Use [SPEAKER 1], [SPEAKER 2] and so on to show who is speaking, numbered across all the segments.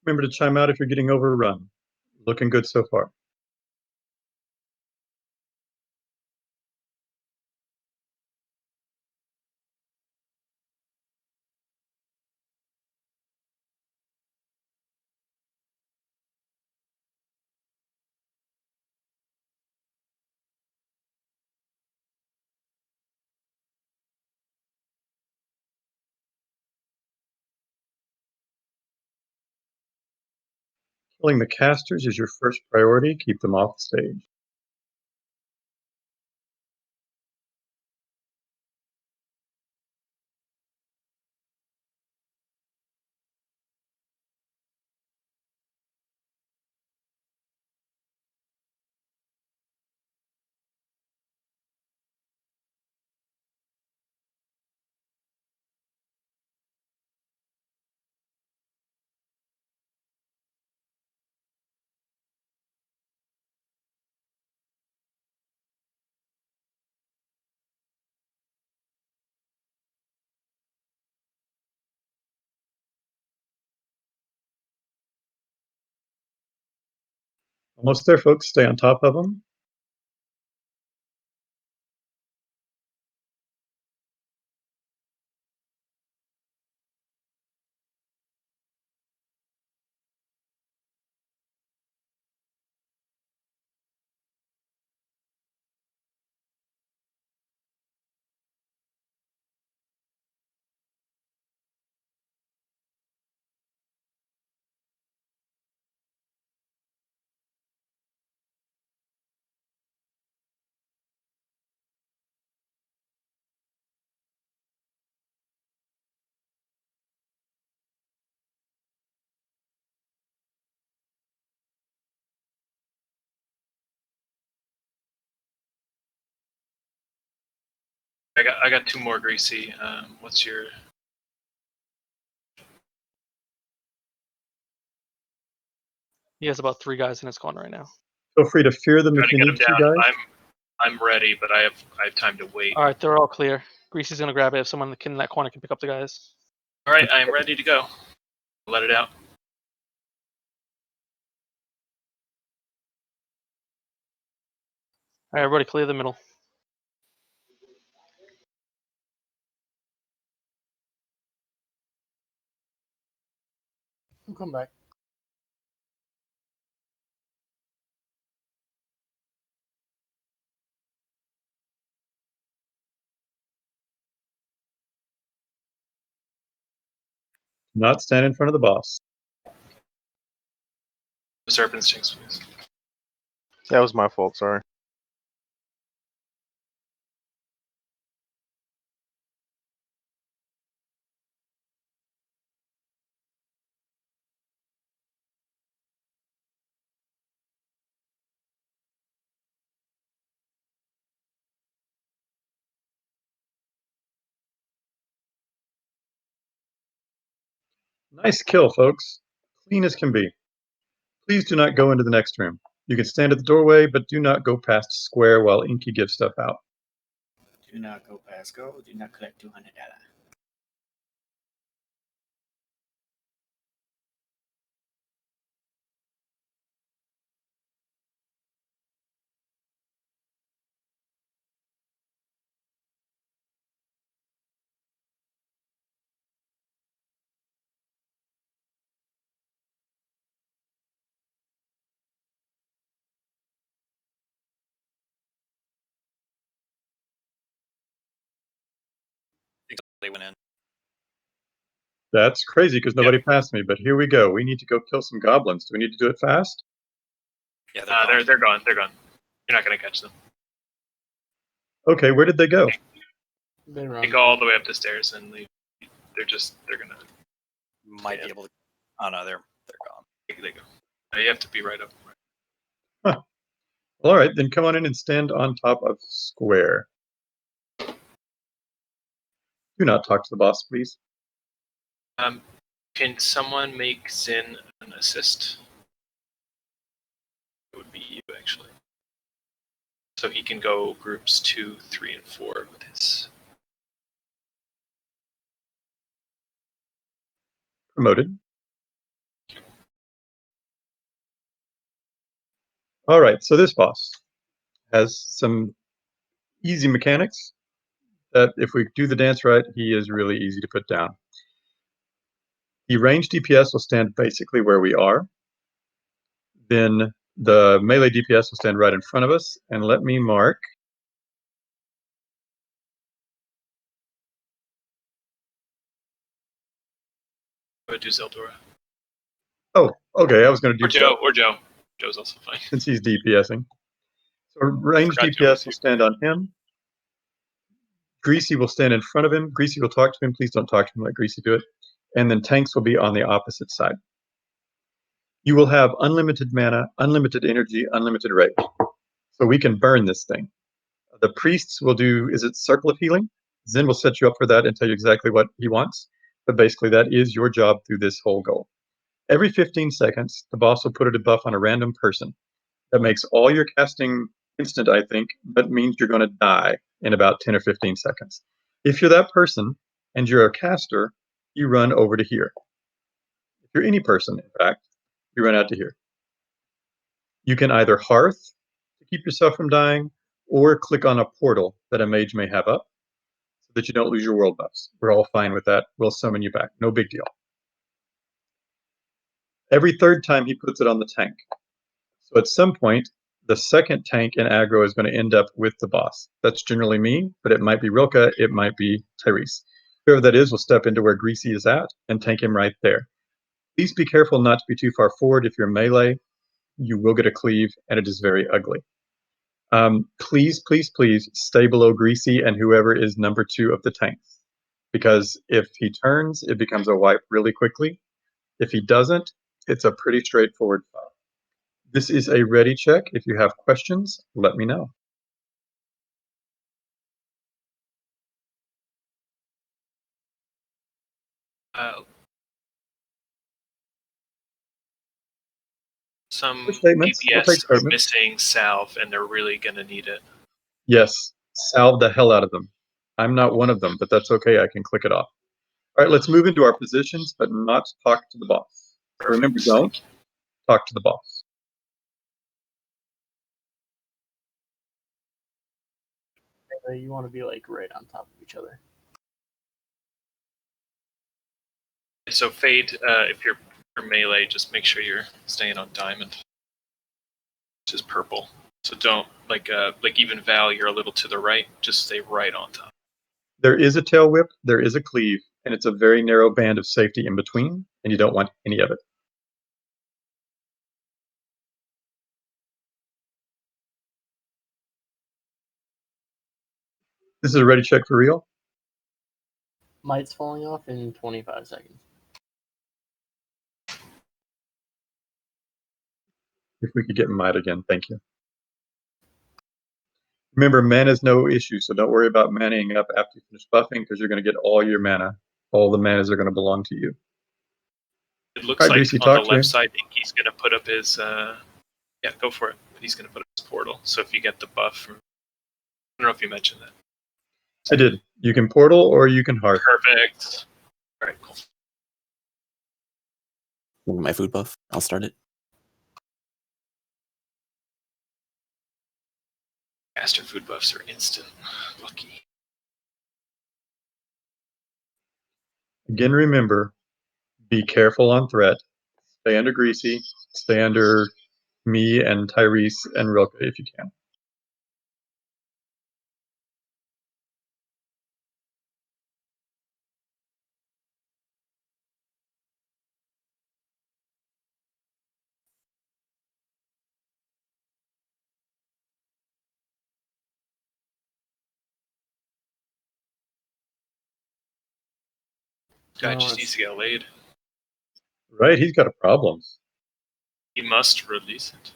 [SPEAKER 1] Remember to chime out if you're getting overrun. Looking good so far. Killing the casters is your first priority. Keep them off the stage. Almost there, folks. Stay on top of them.
[SPEAKER 2] I got two more, Greasy. What's your?
[SPEAKER 3] He has about 3 guys in his corner right now.
[SPEAKER 1] Feel free to fear them
[SPEAKER 2] Trying
[SPEAKER 1] if
[SPEAKER 2] to
[SPEAKER 1] you
[SPEAKER 2] get
[SPEAKER 1] need
[SPEAKER 2] him
[SPEAKER 1] to,
[SPEAKER 2] down.
[SPEAKER 1] guys.
[SPEAKER 2] I'm ready, but I have time to wait.
[SPEAKER 3] All right, they're all clear. Greasy's gonna grab it if someone in that corner can pick up the guys.
[SPEAKER 2] All right, I am ready to go. Let it out.
[SPEAKER 3] All right, everybody, clear the middle.
[SPEAKER 4] I'll come back.
[SPEAKER 1] Not stand in front of the boss.
[SPEAKER 2] Serpent stings, please.
[SPEAKER 5] That was my fault, sorry.
[SPEAKER 1] Nice kill, folks. Clean as can be. Please do not go into the next room. You can stand at the doorway, but do not go past square while Inky gives stuff out.
[SPEAKER 6] Do not go past go. Do not collect $200.
[SPEAKER 7] They went in.
[SPEAKER 1] That's crazy because nobody passed me, but here we go. We need to go kill some goblins. Do we need to do it fast?
[SPEAKER 7] Yeah,
[SPEAKER 2] They're gone. They're gone. You're not gonna catch them.
[SPEAKER 1] Okay, where did they go?
[SPEAKER 4] They
[SPEAKER 2] They go all the way up the stairs and leave. They're gonna.
[SPEAKER 7] Might be able to. Oh no, they're gone.
[SPEAKER 2] They go. You have to be right up.
[SPEAKER 1] Huh. All right, then come on in and stand on top of square. Do not talk to the boss, please.
[SPEAKER 2] Can someone make Zin an assist? It would be you, actually. So he can go groups 2, 3, and 4 with his.
[SPEAKER 1] Promoted. All right, so this boss has some easy mechanics that if we do the dance right, he is really easy to put down. The range DPS will stand basically where we are. Then the melee DPS will stand right in front of us. And let me mark.
[SPEAKER 2] Go do Zeldora.
[SPEAKER 1] Oh, okay, I was going to
[SPEAKER 2] Or
[SPEAKER 1] do
[SPEAKER 2] Joe. Or Joe. Joe's also fine.
[SPEAKER 1] since he's DPSing. So range
[SPEAKER 2] Forgot Joe was
[SPEAKER 1] DPS
[SPEAKER 2] here.
[SPEAKER 1] will stand on him. Greasy will stand in front of him. Greasy will talk to him. Please don't talk to him. Let Greasy do it. And then tanks will be on the opposite side. You will have unlimited mana, unlimited energy, unlimited rage. So we can burn this thing. The priests will do, is it Circle of Healing? Zen will set you up for that and tell you exactly what he wants. But basically, that is your job through this whole goal. Every 15 seconds, the boss will put a debuff on a random person. That makes all your casting instant, I think, but means you're going to die in about 10 or 15 seconds. If you're that person and you're a caster, you run over to here. If you're any person, in fact, you run out to here. You can either hearth to keep yourself from dying, or click on a portal that a mage may have up so that you don't lose your world buffs. We're all fine with that. We'll summon you back. No big deal. Every third time he puts it on the tank. So at some point, the second tank in aggro is going to end up with the boss. That's generally me, but it might be Rilka, it might be Tyrese. Whoever that is will step into where Greasy is at and tank him right there. Please be careful not to be too far forward. If you're melee, you will get a cleave, and it is very ugly. Please, please, please stay below Greasy and whoever is number 2 of the tanks. Because if he turns, it becomes a wipe really quickly. If he doesn't, it's a pretty straightforward fight. This is a ready check. If you have questions, let me know.
[SPEAKER 2] Some
[SPEAKER 1] For statements, we'll take
[SPEAKER 2] DPS are
[SPEAKER 1] statements.
[SPEAKER 2] missing salve, and they're really going to need it.
[SPEAKER 1] Yes, salve the hell out of them. I'm not one of them, but that's okay. I can click it off. All right, let's move into our positions, but not talk to the boss. Remember,
[SPEAKER 2] Perfect.
[SPEAKER 1] don't talk to the boss.
[SPEAKER 4] You want to be like right on top of each other.
[SPEAKER 2] So Fade, if you're melee, just make sure you're staying on diamond, which is purple. So don't like even Val, you're a little to the right. Just stay right on top.
[SPEAKER 1] There is a tail whip, there is a cleave, and it's a very narrow band of safety in between, and you don't want any of it. This is a ready check for real.
[SPEAKER 4] Might's falling off in 25 seconds.
[SPEAKER 1] If we could get might again, thank you. Remember, mana is no issue, so don't worry about manning up after you finish buffing, because you're going to get all your mana. All the manas are going to belong to you.
[SPEAKER 2] It looks
[SPEAKER 1] All right,
[SPEAKER 2] like
[SPEAKER 1] Greasy,
[SPEAKER 2] on
[SPEAKER 1] talk
[SPEAKER 2] the
[SPEAKER 1] to
[SPEAKER 2] left
[SPEAKER 1] him.
[SPEAKER 2] side, Inky's going to put up his yeah, go for it. But he's going to put up his portal. So if you get the buff from, I don't know if you mentioned that.
[SPEAKER 1] I did. You can portal or you can hearth.
[SPEAKER 2] Perfect. All right, cool.
[SPEAKER 8] My food buff. I'll start it.
[SPEAKER 2] Caster food buffs are instant. Lucky.
[SPEAKER 1] Again, remember, be careful on threat. Stay under Greasy. Stay under me and Tyrese and Rilka if you can.
[SPEAKER 2] Guy just needs to get laid.
[SPEAKER 1] Right? He's got a problem.
[SPEAKER 2] He must release it.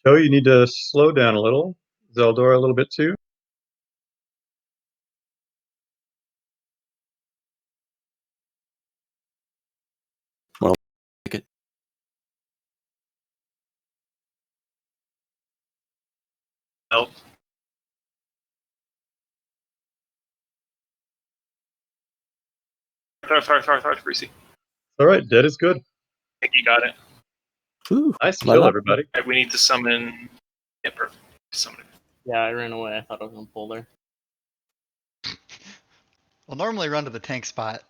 [SPEAKER 1] Joe, you need to slow down a little. Zeldor a little bit too.
[SPEAKER 8] Take it.
[SPEAKER 2] Help. Tharth, Greasy.
[SPEAKER 1] All right, dead is good.
[SPEAKER 2] I think you got it.
[SPEAKER 8] Ooh,
[SPEAKER 1] Nice
[SPEAKER 8] level
[SPEAKER 1] kill,
[SPEAKER 8] up.
[SPEAKER 1] everybody.
[SPEAKER 2] Alright, we need to summon. Yeah, perfect. Summon it.
[SPEAKER 4] Yeah, I ran away. I thought I was gonna pull there.
[SPEAKER 9] We'll normally run to the tank spot.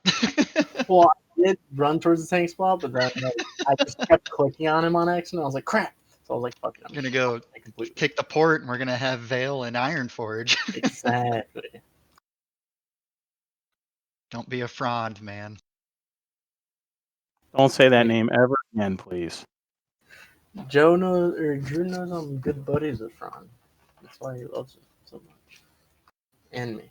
[SPEAKER 4] Well, I did run towards the tank spot, but then like, I just kept clicking on him on accident. I was like, crap. So I was like, fuck it.
[SPEAKER 9] I'm gonna go
[SPEAKER 4] completely.
[SPEAKER 9] kick the port, and we're gonna have Vale and Ironforge.
[SPEAKER 4] Exactly.
[SPEAKER 9] Don't be a frond, man.
[SPEAKER 10] Don't say that name ever again, please.
[SPEAKER 4] Joe knows, or Drew knows I'm good buddies with Ron. That's why he loves him so much. And me.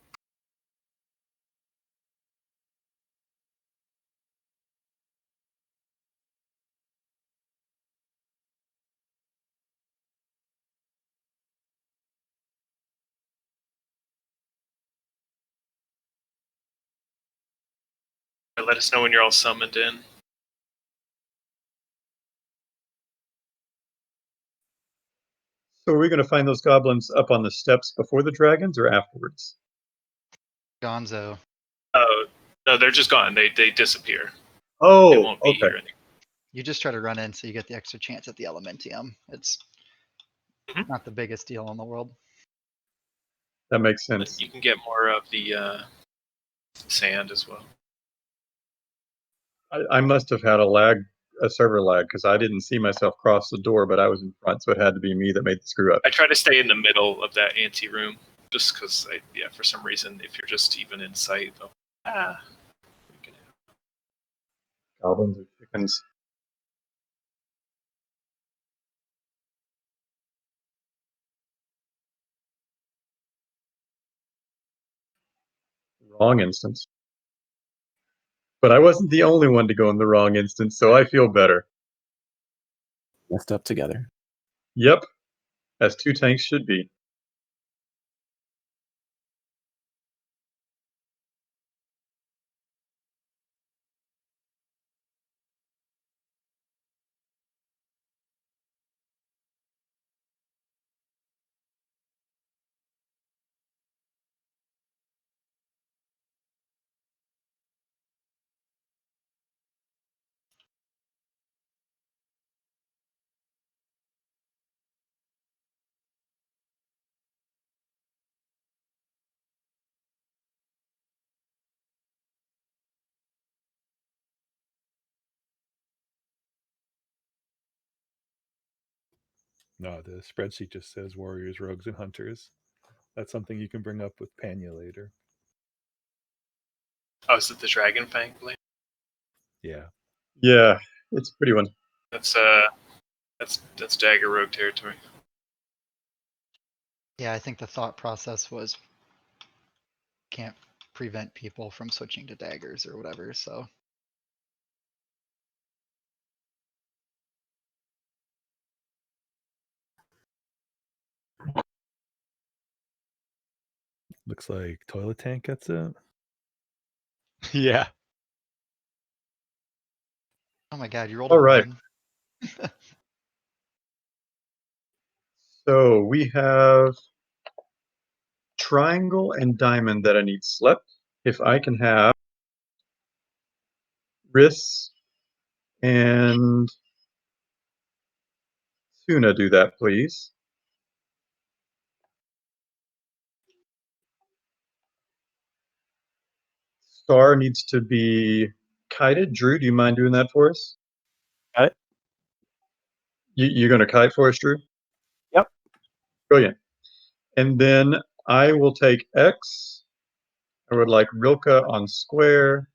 [SPEAKER 2] Let us know when you're all summoned in.
[SPEAKER 1] So are we going to find those goblins up on the steps before the dragons or afterwards?
[SPEAKER 9] Gonzo.
[SPEAKER 2] Oh, no, they're just gone. They disappear.
[SPEAKER 1] Oh,
[SPEAKER 2] They won't be
[SPEAKER 1] okay.
[SPEAKER 2] here anymore.
[SPEAKER 9] You just try to run in so you get the extra chance at the Elementium. It's not the biggest deal in the world.
[SPEAKER 1] That makes
[SPEAKER 2] But
[SPEAKER 1] sense.
[SPEAKER 2] you can get more of the sand as well.
[SPEAKER 1] I must have had a server lag, because I didn't see myself cross the door, but I was in front, so it had to be me that made the screw up.
[SPEAKER 2] I try to stay in the middle of that ante room, just because, for some reason, if you're just even in sight,
[SPEAKER 1] Goblins or chickens. Wrong instance. But I wasn't the only one to go in the wrong instance, so I feel better.
[SPEAKER 8] Messed up together.
[SPEAKER 1] Yep, as two tanks should be.
[SPEAKER 11] No, the spreadsheet just says warriors, rogues, and hunters. That's something you can bring up with Panya later.
[SPEAKER 2] oh, is it the Dragon Fang blade?
[SPEAKER 11] Yeah.
[SPEAKER 1] Yeah, it's a pretty one.
[SPEAKER 2] That's Dagger Rogue territory.
[SPEAKER 9] Yeah, I think the thought process was can't prevent people from switching to daggers or whatever, so.
[SPEAKER 11] Looks like Toilet Tank gets it.
[SPEAKER 10] Yeah.
[SPEAKER 9] Oh my god, you rolled
[SPEAKER 1] All
[SPEAKER 9] a
[SPEAKER 1] right.
[SPEAKER 9] 1.
[SPEAKER 1] So we have triangle and diamond that I need slept. If I can have Riss and Suna do that, please. Star needs to be kited. Drew, do you mind doing that for us?
[SPEAKER 10] Got it.
[SPEAKER 1] You're going to kite for us, Drew?
[SPEAKER 10] Yep.
[SPEAKER 1] Brilliant. And then I will take X. I would like Rilka on square.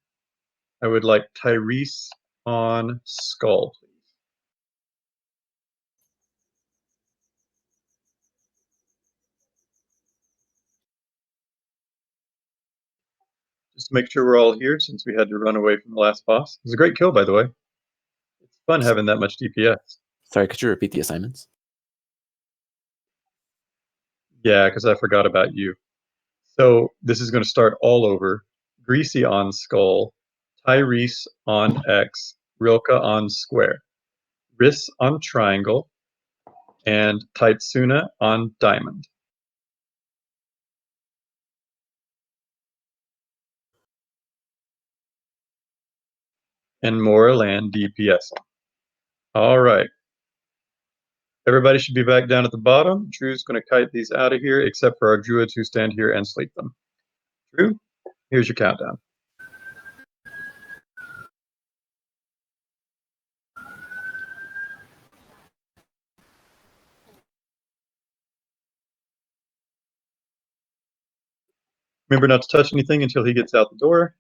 [SPEAKER 1] I would like Tyrese on skull, please. Just to make sure we're all here, since we had to run away from the last boss. It was a great kill, by the way. It's fun having that much DPS.
[SPEAKER 8] Sorry, could you repeat the assignments?
[SPEAKER 1] Yeah, because I forgot about you. So this is going to start all over. Greasy on skull, Tyrese on X, Rilka on square, Riss on triangle, and Taitsuna on diamond. And Moraland DPS. All right. Everybody should be back down at the bottom. Drew's going to kite these out of here, except for our druids who stand here and sleep them. Drew, here's your countdown. Remember not to touch anything until he gets out the door.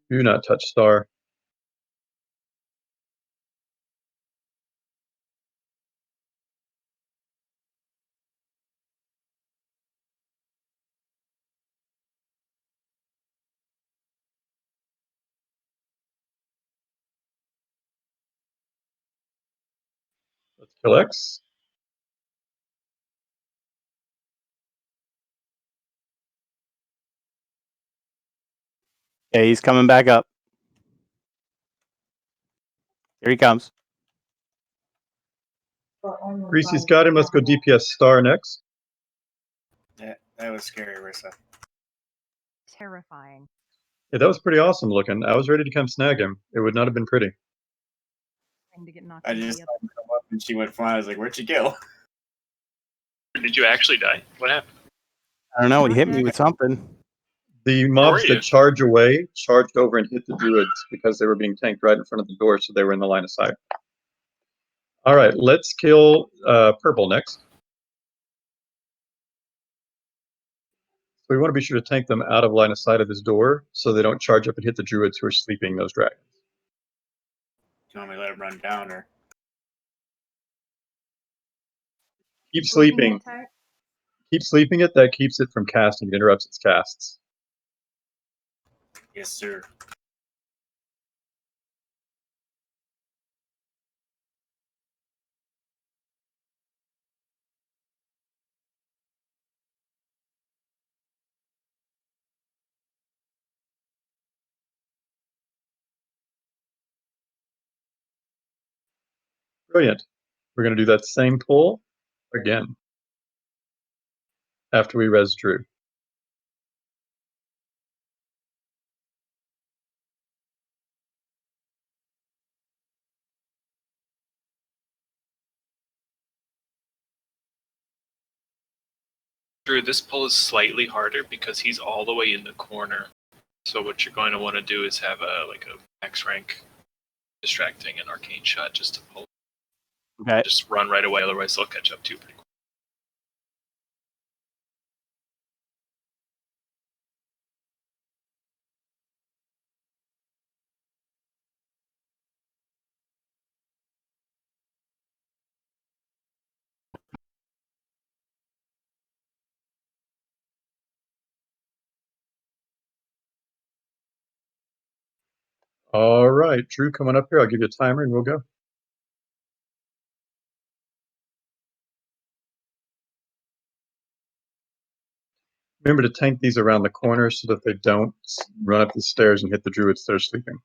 [SPEAKER 1] Do not touch Star. Let's kill X.
[SPEAKER 10] Okay, he's coming back up. Here he comes.
[SPEAKER 1] Greasy's got him. Let's go DPS Star next.
[SPEAKER 6] That was scary, Rissa.
[SPEAKER 12] Terrifying.
[SPEAKER 1] Yeah, that was pretty awesome looking. I was ready to come snag him. It would not have been pretty.
[SPEAKER 12] Trying to get knocked
[SPEAKER 6] I
[SPEAKER 12] into
[SPEAKER 6] just
[SPEAKER 12] the
[SPEAKER 6] saw her come up and she went flying. I was like, "Where'd she go?"
[SPEAKER 2] Did you actually die? What happened?
[SPEAKER 10] I don't know. He hit me with something.
[SPEAKER 1] The
[SPEAKER 2] Where
[SPEAKER 1] mobs
[SPEAKER 2] were you?
[SPEAKER 1] that charge away charged over and hit the druids because they were being tanked right in front of the door, so they were in the line of sight. All right, let's kill purple next. So we want to be sure to tank them out of line of sight of his door so they don't charge up and hit the druids who are sleeping those dragons.
[SPEAKER 6] Do you want me to let him run down or?
[SPEAKER 1] Keep sleeping.
[SPEAKER 12] attack.
[SPEAKER 1] Keep sleeping it. That keeps it from casting. It interrupts its casts.
[SPEAKER 6] Yes, sir.
[SPEAKER 1] Brilliant. We're going to do that same pull again after we res Drew.
[SPEAKER 2] Drew, this pull is slightly harder because he's all the way in the corner. So what you're going to want to do is have a max rank distracting and arcane shot just to pull.
[SPEAKER 10] Okay.
[SPEAKER 2] Just run right away, otherwise they'll catch up to you pretty quick.
[SPEAKER 1] All right, Drew coming up here. I'll give you a timer and we'll go. Remember to tank these around the corner so that they don't run up the stairs and hit the druids that are sleeping.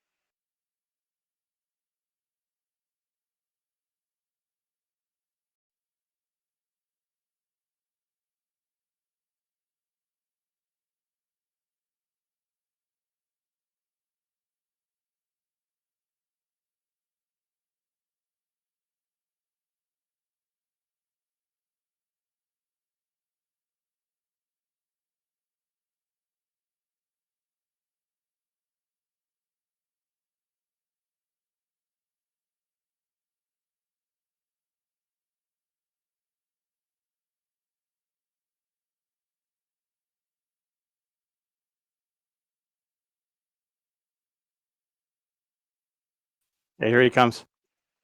[SPEAKER 10] Okay, here he comes.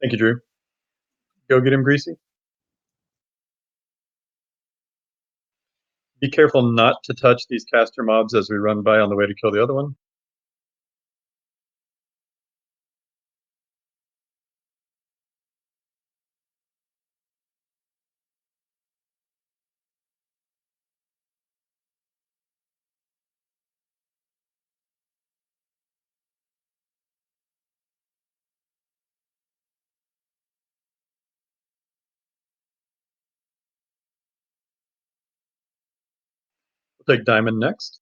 [SPEAKER 1] Thank you, Drew. Go get him, Greasy. Be careful not to touch these caster mobs as we run by on the way to kill the other one. We'll take diamond next.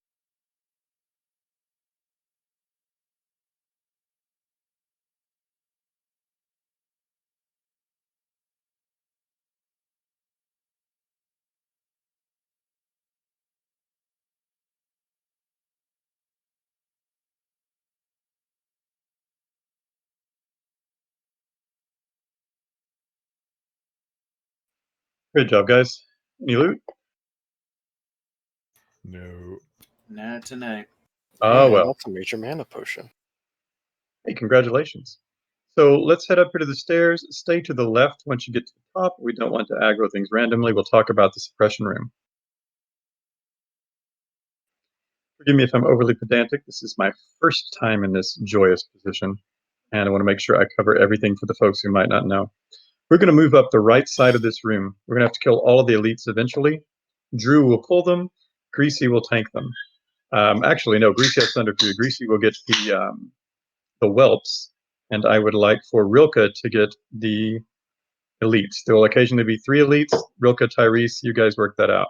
[SPEAKER 1] Good job, guys. Any loot?
[SPEAKER 11] No.
[SPEAKER 6] Not tonight.
[SPEAKER 1] Oh, well.
[SPEAKER 5] That's a major mana potion.
[SPEAKER 1] Hey, congratulations. So let's head up here to the stairs. Stay to the left once you get to the top. We don't want to aggro things randomly. We'll talk about the suppression room. Forgive me if I'm overly pedantic. This is my first time in this joyous position, and I want to make sure I cover everything for the folks who might not know. We're going to move up the right side of this room. We're going to have to kill all of the elites eventually. Drew will pull them. Greasy will tank them. Actually, no, Greasy has Thunder Fury. Greasy will get the whelps, and I would like for Rilka to get the elites. There will occasionally be 3 elites. Rilka, Tyrese, you guys work that out.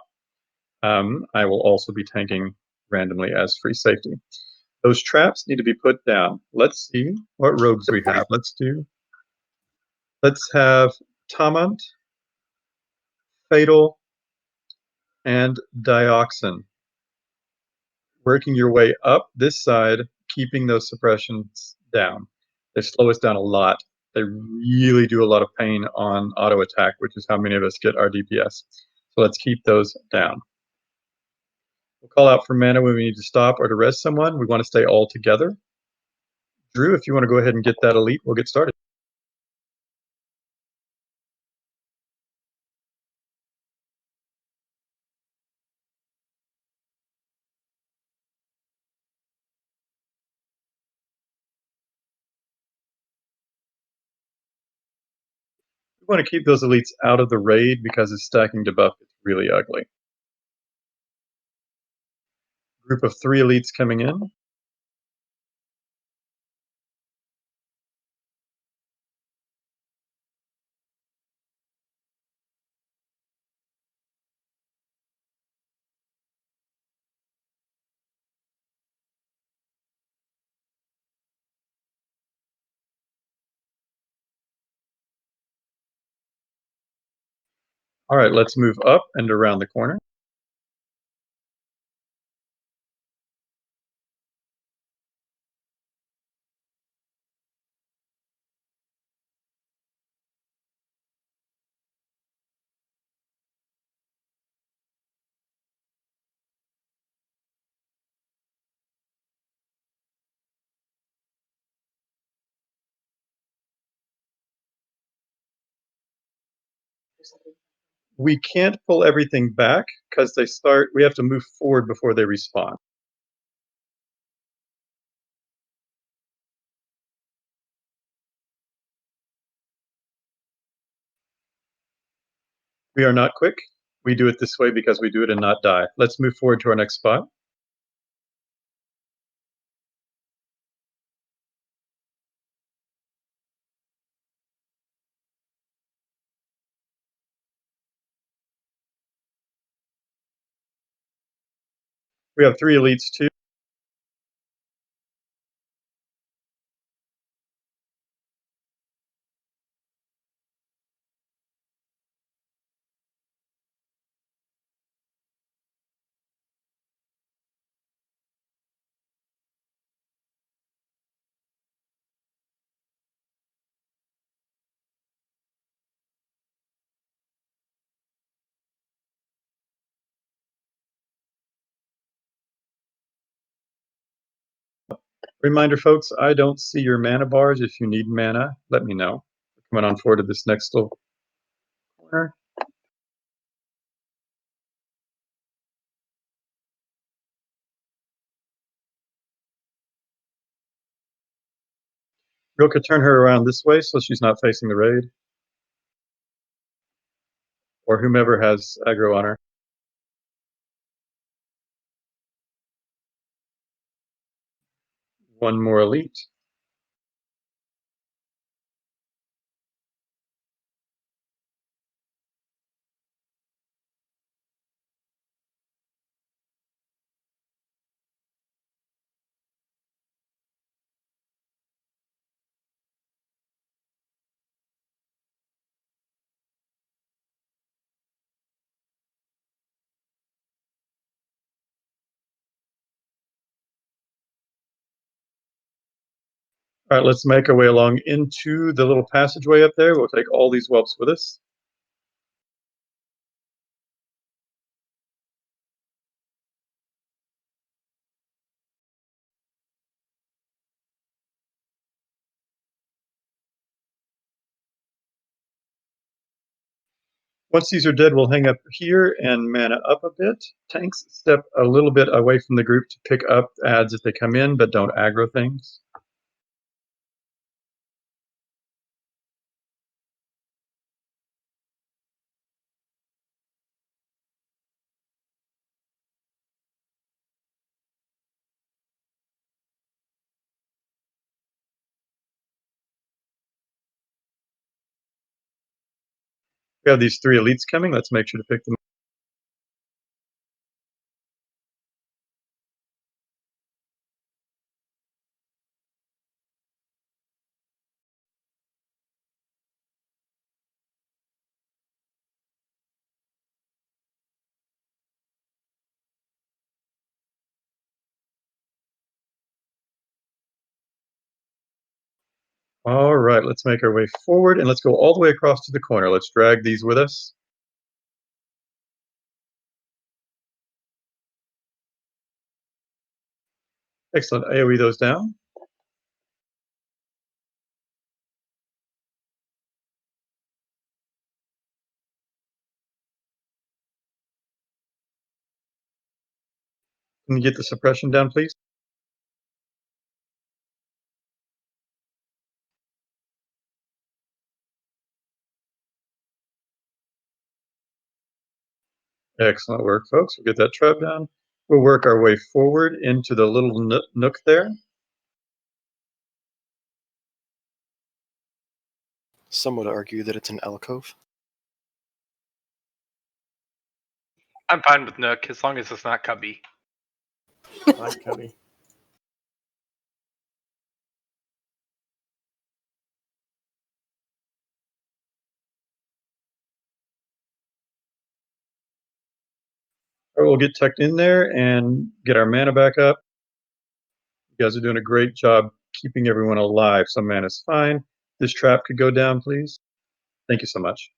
[SPEAKER 1] I will also be tanking randomly as free safety. Those traps need to be put down. Let's see what rogues we have. Let's have Tamant, Fatal, and Dioxin. Working your way up this side, keeping those suppressions down. They slow us down a lot. They really do a lot of pain on auto attack, which is how many of us get our DPS. So let's keep those down. We'll call out for mana when we need to stop or to rest someone. We want to stay all together. Drew, if you want to go ahead and get that elite, we'll get started. We want to keep those elites out of the raid because it's stacking debuff. It's really ugly. Group of 3 elites coming in. All right, let's move up and around the corner. We can't pull everything back because we have to move forward before they respawn. We are not quick. We do it this way because we do it and not die. Let's move forward to our next spot. We have 3 elites too. Reminder, folks, I don't see your mana bars. If you need mana, let me know. Coming on forward to this next little corner. Rilka, turn her around this way so she's not facing the raid. Or whomever has aggro on her. One more elite. All right, let's make our way along into the little passageway up there. We'll take all these whelps with us. Once these are dead, we'll hang up here and mana up a bit. Tanks step a little bit away from the group to pick up adds if they come in, but don't aggro things. We have these 3 elites coming. Let's make sure to pick them. All right, let's make our way forward and let's go all the way across to the corner. Let's drag these with us. Excellent. AoE those down. Can you get the suppression down, please? Excellent work, folks. We'll get that trap down. We'll work our way forward into the little nook there.
[SPEAKER 5] Some would argue that it's an alcove.
[SPEAKER 3] I'm fine with Nook as long as it's not Cubby.
[SPEAKER 4] Like Cubby.
[SPEAKER 1] All right, we'll get tucked in there and get our mana back up. You guys are doing a great job keeping everyone alive. Some mana's fine. This trap could go down, please. Thank you so much.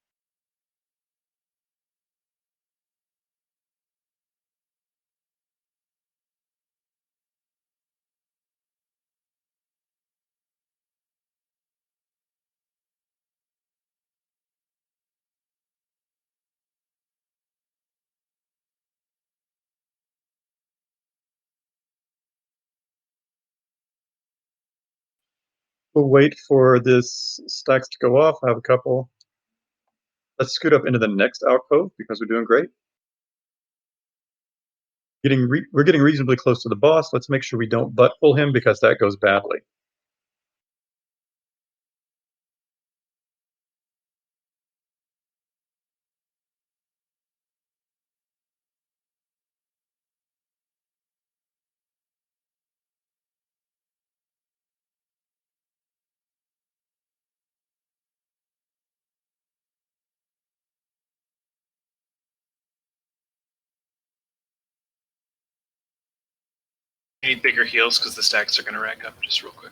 [SPEAKER 1] We'll wait for this stacks to go off. I have a couple. Let's scoot up into the next alcove because we're doing great. We're getting reasonably close to the boss. Let's make sure we don't butt pull him because that goes badly.
[SPEAKER 2] You need bigger heals because the stacks are going to rack up. Just real quick.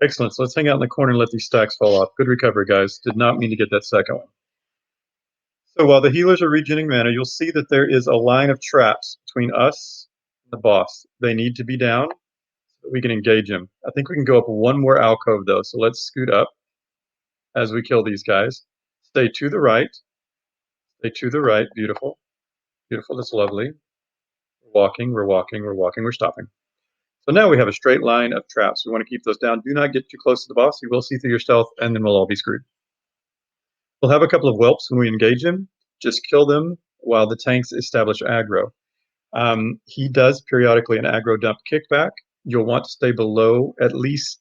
[SPEAKER 1] Excellent. So let's hang out in the corner and let these stacks fall off. Good recovery, guys. Did not mean to get that second one. So while the healers are regenerating mana, you'll see that there is a line of traps between us and the boss. They need to be down so that we can engage him. I think we can go up one more alcove, though. So let's scoot up as we kill these guys. Stay to the right. Stay to the right. Beautiful. Beautiful. That's lovely. We're walking. We're walking. We're walking. We're stopping. So now we have a straight line of traps. We want to keep those down. Do not get too close to the boss. You will see through your stealth, and then we'll all be screwed. We'll have a couple of whelps when we engage him. Just kill them while the tanks establish aggro. He does periodically an aggro dump kickback. You'll want to stay below at least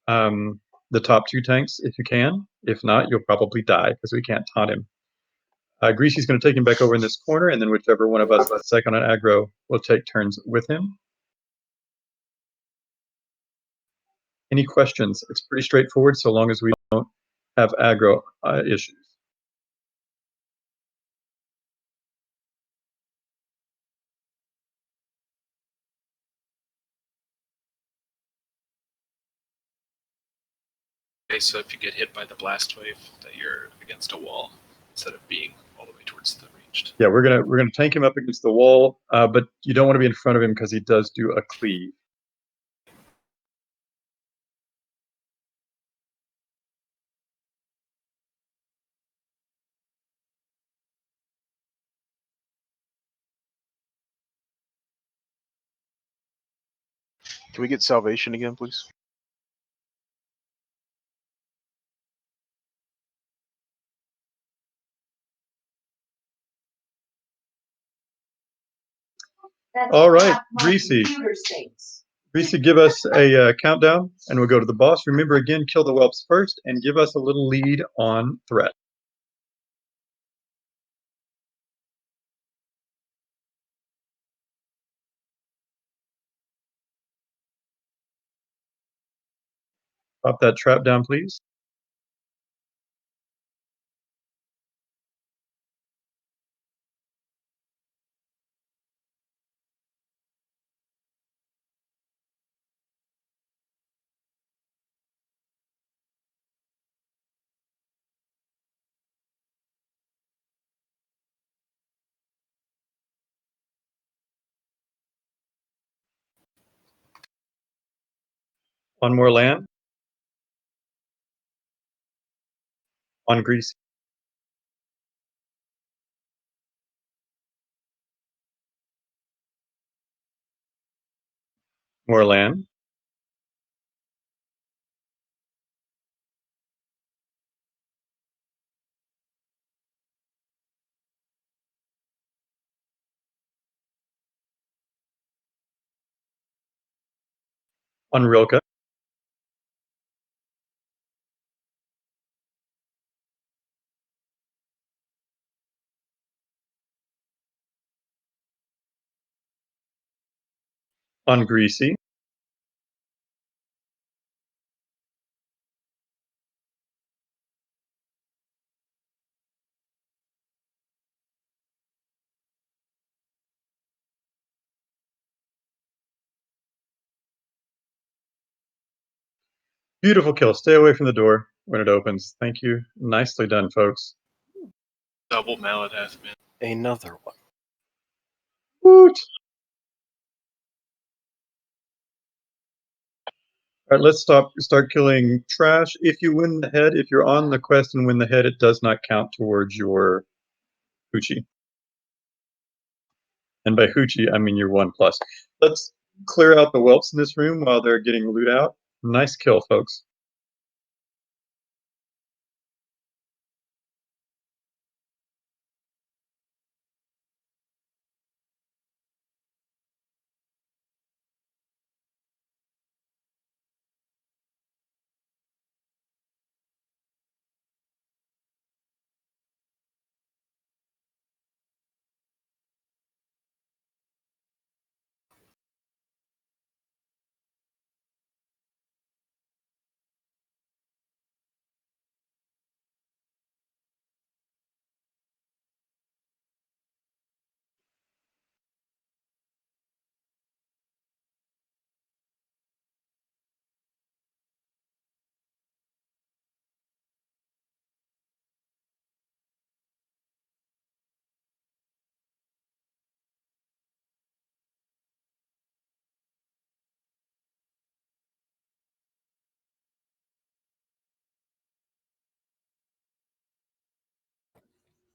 [SPEAKER 1] the top 2 tanks if you can. If not, you'll probably die because we can't taunt him. Greasy's going to take him back over in this corner, and then whichever one of us is second on aggro will take turns with him. Any questions? It's pretty straightforward so long as we don't have aggro issues.
[SPEAKER 2] Okay, so if you get hit by the blast wave, that you're against a wall instead of being all the way towards the ranged.
[SPEAKER 1] Yeah, we're gonna tank him up against the wall, but you don't want to be in front of him because he does do a cleave.
[SPEAKER 13] Can we get salvation again, please?
[SPEAKER 1] All right, Greasy. Greasy, give us a countdown, and we'll go to the boss. Remember, again, kill the whelps first, and give us a little lead on threat. Pop that trap down, please. On more land. On Greasy. More land. On Rilke. On Greasy. Beautiful kill. Stay away from the door when it opens. Thank you. Nicely done, folks.
[SPEAKER 2] Double Maladeth, man.
[SPEAKER 5] Another one.
[SPEAKER 1] Woot! All right, let's start killing trash. If you win the head, if you're on the quest and win the head, it does not count towards your Hoochie. And by Hoochie, I mean your 1+. Let's clear out the whelps in this room while they're getting loot out. Nice kill, folks.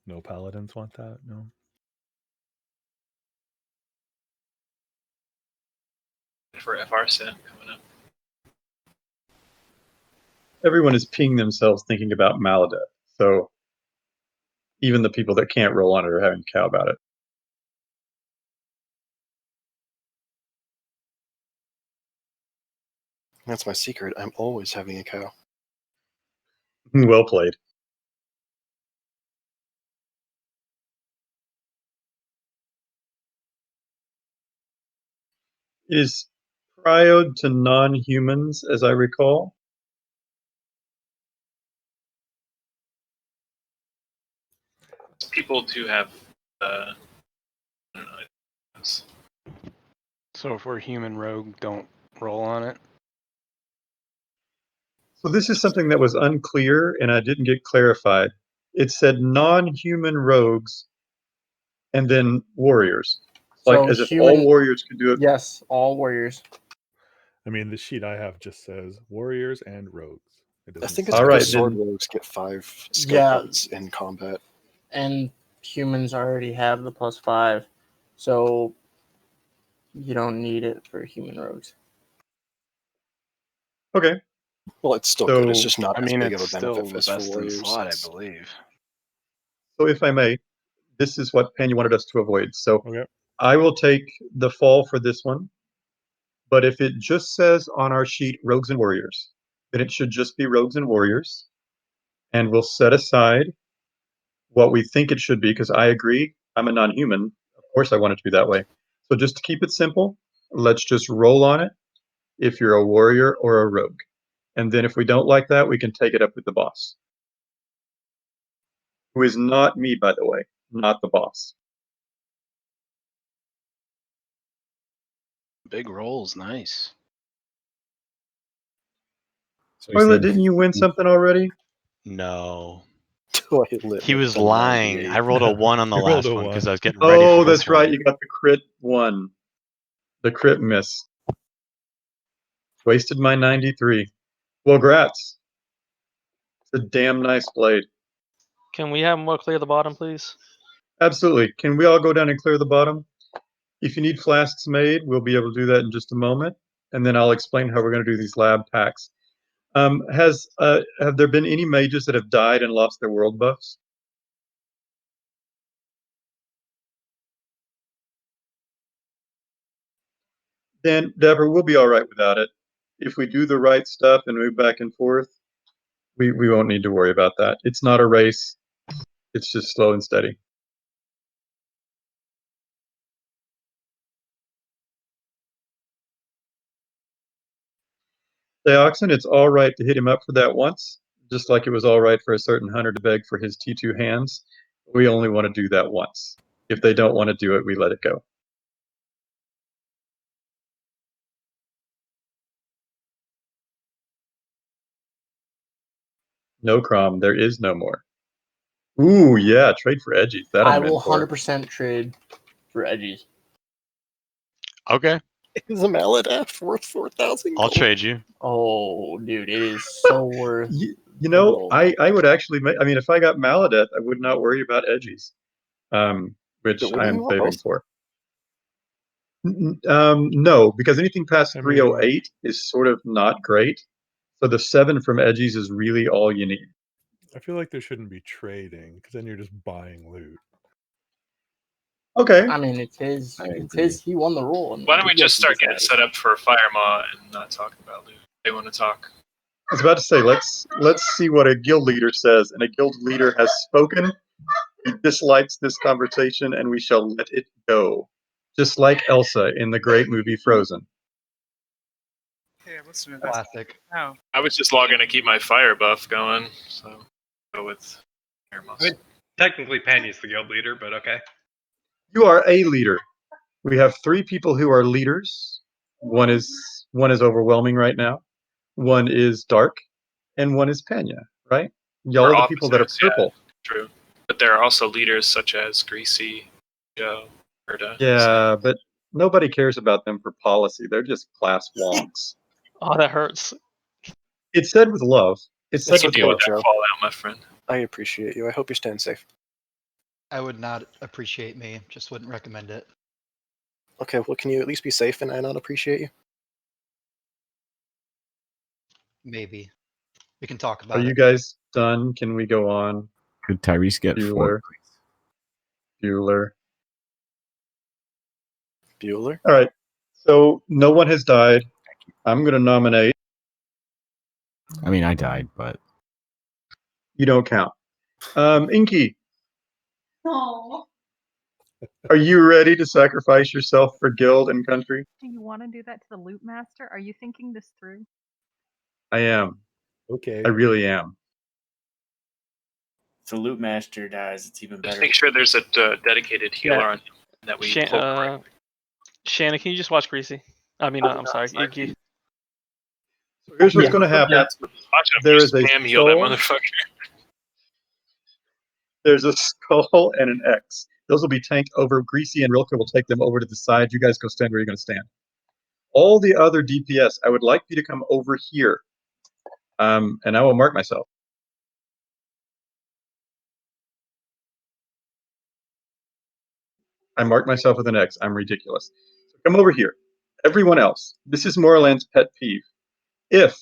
[SPEAKER 11] No paladins want that? No.
[SPEAKER 2] For FR set coming up.
[SPEAKER 1] Everyone is peeing themselves thinking about Maladeth. So even the people that can't roll on it are having a cow about it.
[SPEAKER 5] That's my secret. I'm always having a cow.
[SPEAKER 1] Well played. It is prioed to non-humans, as I recall.
[SPEAKER 2] People do have, I don't know.
[SPEAKER 4] So if we're human rogue, don't roll on it.
[SPEAKER 1] So this is something that was unclear and I didn't get clarified. It said non-human rogues and then warriors. Like
[SPEAKER 4] So
[SPEAKER 1] as if
[SPEAKER 4] human-
[SPEAKER 1] all warriors could do it.
[SPEAKER 4] Yes, all warriors.
[SPEAKER 11] I mean, the sheet I have just says warriors and rogues. It
[SPEAKER 5] I
[SPEAKER 11] doesn't
[SPEAKER 5] think
[SPEAKER 11] say-
[SPEAKER 5] it's
[SPEAKER 1] All
[SPEAKER 5] because
[SPEAKER 1] right,
[SPEAKER 5] sword
[SPEAKER 1] then-
[SPEAKER 5] rogues get 5 skill
[SPEAKER 4] Yeah.
[SPEAKER 5] points in combat.
[SPEAKER 4] And humans already have the +5, so you don't need it for human rogues.
[SPEAKER 1] Okay.
[SPEAKER 5] Well, it's still good. It's
[SPEAKER 1] So,
[SPEAKER 5] just not
[SPEAKER 10] I
[SPEAKER 5] as
[SPEAKER 10] mean,
[SPEAKER 5] big
[SPEAKER 10] it's
[SPEAKER 5] of a
[SPEAKER 10] still
[SPEAKER 5] benefit
[SPEAKER 10] the
[SPEAKER 5] as for
[SPEAKER 10] best in
[SPEAKER 5] warriors.
[SPEAKER 10] slot, I
[SPEAKER 5] It's-
[SPEAKER 10] believe.
[SPEAKER 1] So if I may, this is what Panya wanted us to avoid. So
[SPEAKER 11] Okay.
[SPEAKER 1] I will take the fall for this one. But if it just says on our sheet rogues and warriors, then it should just be rogues and warriors. And we'll set aside what we think it should be, because I agree, I'm a non-human. Of course I want it to be that way. So just to keep it simple, let's just roll on it if you're a warrior or a rogue. And then if we don't like that, we can take it up with the boss. Who is not me, by the way, not the boss.
[SPEAKER 10] Big rolls, nice.
[SPEAKER 8] So
[SPEAKER 1] Toilet, didn't you win something already?
[SPEAKER 7] No.
[SPEAKER 5] Toilet
[SPEAKER 7] He
[SPEAKER 5] with
[SPEAKER 7] was
[SPEAKER 5] the
[SPEAKER 7] lying.
[SPEAKER 5] 98.
[SPEAKER 7] I rolled a 1 on the
[SPEAKER 11] You rolled
[SPEAKER 7] last
[SPEAKER 11] a
[SPEAKER 7] one because
[SPEAKER 11] one.
[SPEAKER 7] I was getting ready
[SPEAKER 1] Oh,
[SPEAKER 7] for this
[SPEAKER 1] that's right.
[SPEAKER 7] one.
[SPEAKER 1] You got the crit one. The crit miss. Wasted my 93. Well, grats. It's a damn nice blade.
[SPEAKER 3] Can we have more clear the bottom, please?
[SPEAKER 1] Absolutely. Can we all go down and clear the bottom? If you need flasks made, we'll be able to do that in just a moment. And then I'll explain how we're going to do these lab packs. Have there been any mages that have died and lost their world buffs? Then, Deborah, we'll be all right without it. If we do the right stuff and move back and forth, we won't need to worry about that. It's not a race. It's just slow and steady. Dioxin, it's all right to hit him up for that once, just like it was all right for a certain hunter to beg for his T2 hands. We only want to do that once. If they don't want to do it, we let it go. No Crom, there is no more. Ooh, yeah, trade for edgies. That
[SPEAKER 4] I
[SPEAKER 1] I'm
[SPEAKER 4] will
[SPEAKER 1] in for.
[SPEAKER 4] 100% trade for edgies.
[SPEAKER 7] Okay.
[SPEAKER 5] Is a Maladaf worth 4,000
[SPEAKER 7] I'll
[SPEAKER 5] gold?
[SPEAKER 7] trade you.
[SPEAKER 4] Oh, dude, it is so worth.
[SPEAKER 1] You know,
[SPEAKER 4] gold.
[SPEAKER 1] I would actually make, I mean, if I got Maladeth, I would not worry about edgies, which
[SPEAKER 5] But
[SPEAKER 1] I
[SPEAKER 5] wouldn't
[SPEAKER 1] am
[SPEAKER 5] you want
[SPEAKER 1] saving
[SPEAKER 5] both?
[SPEAKER 1] for. No, because anything past
[SPEAKER 11] I mean-
[SPEAKER 1] 308 is sort of not great. So the 7 from edgies is really all you need.
[SPEAKER 11] I feel like there shouldn't be trading because then you're just buying loot.
[SPEAKER 1] Okay.
[SPEAKER 4] I mean, it's his.
[SPEAKER 8] I
[SPEAKER 4] It's
[SPEAKER 8] agree.
[SPEAKER 4] his. He won the role. I mean,
[SPEAKER 2] Why don't we
[SPEAKER 4] he gets
[SPEAKER 2] just
[SPEAKER 4] to
[SPEAKER 2] start getting
[SPEAKER 4] decide.
[SPEAKER 2] set up for Fire Maw and not talk about loot? They want to talk.
[SPEAKER 1] I was about to say, let's see what a guild leader says. And a guild leader has spoken. He dislikes this conversation, and we shall let it go. Just like Elsa in the great movie Frozen.
[SPEAKER 6] Yeah, let's do that.
[SPEAKER 9] Classic.
[SPEAKER 6] Now,
[SPEAKER 2] I was just logging to keep my fire buff going, so go with Fire Maw.
[SPEAKER 14] Good. Technically, Panya's the guild leader, but okay.
[SPEAKER 1] You are a leader. We have 3 people who are leaders. One is overwhelming right now. One is dark, and one is Panya. Right? Y'all
[SPEAKER 2] We're
[SPEAKER 1] are the people that are
[SPEAKER 2] officers, yeah.
[SPEAKER 1] purple.
[SPEAKER 2] True. But there are also leaders such as Greasy, Joe, Erda.
[SPEAKER 1] Yeah, but nobody cares about them for policy. They're just class wonks.
[SPEAKER 3] Oh, that hurts.
[SPEAKER 1] It's said with love. It's
[SPEAKER 2] You
[SPEAKER 1] said
[SPEAKER 2] can
[SPEAKER 1] with
[SPEAKER 2] deal
[SPEAKER 1] love.
[SPEAKER 2] with that
[SPEAKER 5] Joe.
[SPEAKER 2] fallout, my friend.
[SPEAKER 5] I appreciate you. I hope you're staying safe.
[SPEAKER 9] I would not appreciate me. Just wouldn't recommend it.
[SPEAKER 5] Okay, well, can you at least be safe and I not appreciate you?
[SPEAKER 9] Maybe. We can talk
[SPEAKER 1] Are
[SPEAKER 9] about
[SPEAKER 1] you
[SPEAKER 9] it.
[SPEAKER 1] guys done? Can we go on?
[SPEAKER 8] Could Tyrese get
[SPEAKER 1] Bueller.
[SPEAKER 8] 4, please?
[SPEAKER 1] Bueller.
[SPEAKER 5] Bueller?
[SPEAKER 1] All right. So no one has died. I'm going to nominate.
[SPEAKER 8] I mean, I died, but
[SPEAKER 1] You don't count. Inky,
[SPEAKER 12] Oh.
[SPEAKER 1] are you ready to sacrifice yourself for guild and country?
[SPEAKER 12] Do you want to do that to the loot master? Are you thinking this through?
[SPEAKER 1] I am.
[SPEAKER 11] Okay.
[SPEAKER 1] I really am.
[SPEAKER 6] if the loot master dies, it's even
[SPEAKER 2] Just
[SPEAKER 6] better.
[SPEAKER 2] make sure there's a dedicated healer
[SPEAKER 3] Yeah.
[SPEAKER 2] on him that we
[SPEAKER 3] Shan-
[SPEAKER 2] pull.
[SPEAKER 3] Shannon, can you just watch Greasy? I mean, I'm sorry, Iggy.
[SPEAKER 1] Here's what's
[SPEAKER 4] Yeah.
[SPEAKER 1] going to happen.
[SPEAKER 2] Watch him
[SPEAKER 1] There
[SPEAKER 2] just
[SPEAKER 1] is a
[SPEAKER 2] spam heal that
[SPEAKER 1] skull.
[SPEAKER 2] motherfucker.
[SPEAKER 1] There's a skull and an X. Those will be tanked over. Greasy and Rilke will take them over to the side. You guys go stand where you're going to stand. All the other DPS, I would like you to come over here. And I will mark myself. I marked myself with an X. I'm ridiculous. So come over here. Everyone else, this is Moorland's pet peeve. If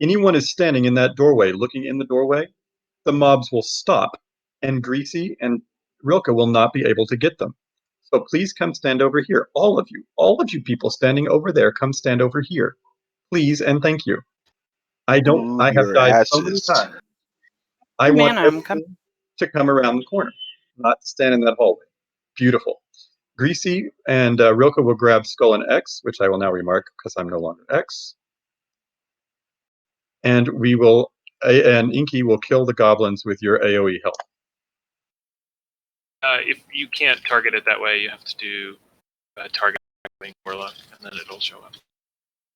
[SPEAKER 1] anyone is standing in that doorway, looking in the doorway, the mobs will stop, and Greasy and Rilke will not be able to get them. So please come stand over here. All of you people standing over there, come stand over here. Please and thank you. I
[SPEAKER 13] Move
[SPEAKER 1] have
[SPEAKER 13] your
[SPEAKER 1] died so many
[SPEAKER 13] asses.
[SPEAKER 1] times. I want everyone to come around the corner, not to stand in that hallway. Beautiful. Greasy and Rilke will grab Skull and X, which I will now remark because I'm no longer X. And we will, and Inky will kill the goblins with your AoE help.
[SPEAKER 2] If you can't target it that way, you have to do target Warlock, and then it'll show up.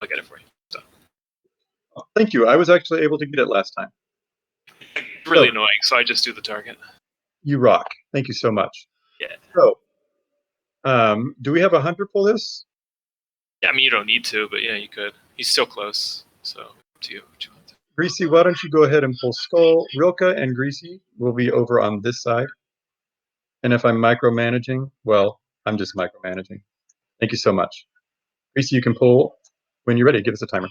[SPEAKER 2] I'll get it for you. So.
[SPEAKER 1] Thank you. I was actually able to get it last time.
[SPEAKER 2] It's really annoying, so I just do the target.
[SPEAKER 1] You rock. Thank you so much.
[SPEAKER 2] Yeah.
[SPEAKER 1] So, do we have a hunter pull this?
[SPEAKER 2] Yeah, I mean, you don't need to, but yeah, you could. He's still close, so up to you. What you want.
[SPEAKER 1] Greasy, why don't you go ahead and pull Skull? Rilke and Greasy will be over on this side. And if I'm micromanaging, well, I'm just micromanaging. Thank you so much. Greasy, you can pull when you're ready. Give us a timer.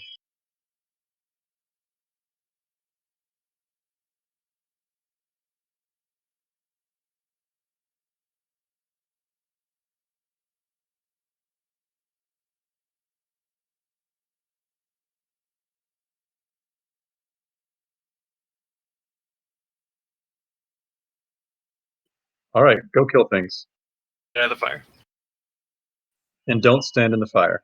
[SPEAKER 1] All right, go kill things.
[SPEAKER 2] Get out of the fire.
[SPEAKER 1] And don't stand in the fire.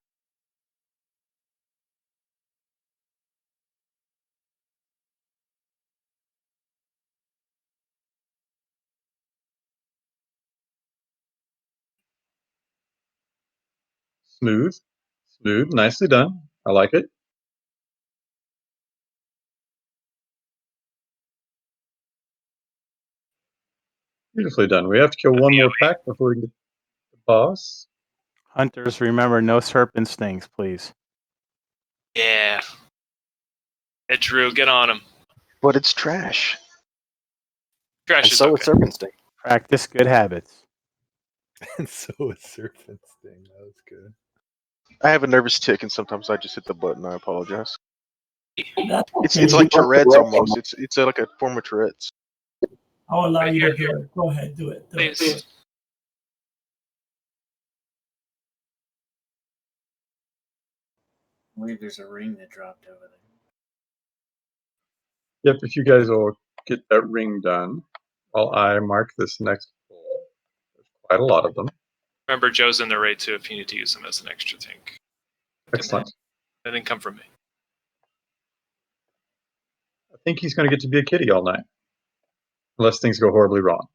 [SPEAKER 1] Smooth. Smooth. Nicely done. I like it. Beautifully done. We have to kill one more pack before we get the boss.
[SPEAKER 10] Hunters, remember no serpent stings, please.
[SPEAKER 2] Yeah. Hey, Drew, get on him.
[SPEAKER 13] But it's trash.
[SPEAKER 2] Trash
[SPEAKER 5] And
[SPEAKER 2] is
[SPEAKER 5] so
[SPEAKER 2] okay.
[SPEAKER 5] is Serpent Sting.
[SPEAKER 10] Practice good habits.
[SPEAKER 11] And so is Serpent Sting. That was good.
[SPEAKER 13] I have a nervous tick, and sometimes I just hit the button. I apologize.
[SPEAKER 15] That's
[SPEAKER 13] It's like Tourette's almost. It's like a form of Tourette's.
[SPEAKER 15] I'll allow you to do it. Go ahead, do it. Do it. Do it.
[SPEAKER 6] I believe there's a ring that dropped over there.
[SPEAKER 1] Yep, if you guys will get that ring done while I mark this next pull. There's quite a lot of them.
[SPEAKER 2] Remember, Joe's in the raid too if you need to use him as an extra tank.
[SPEAKER 1] Excellent.
[SPEAKER 2] That didn't come from me.
[SPEAKER 1] I think he's going to get to be a kitty all night. Unless things go horribly wrong.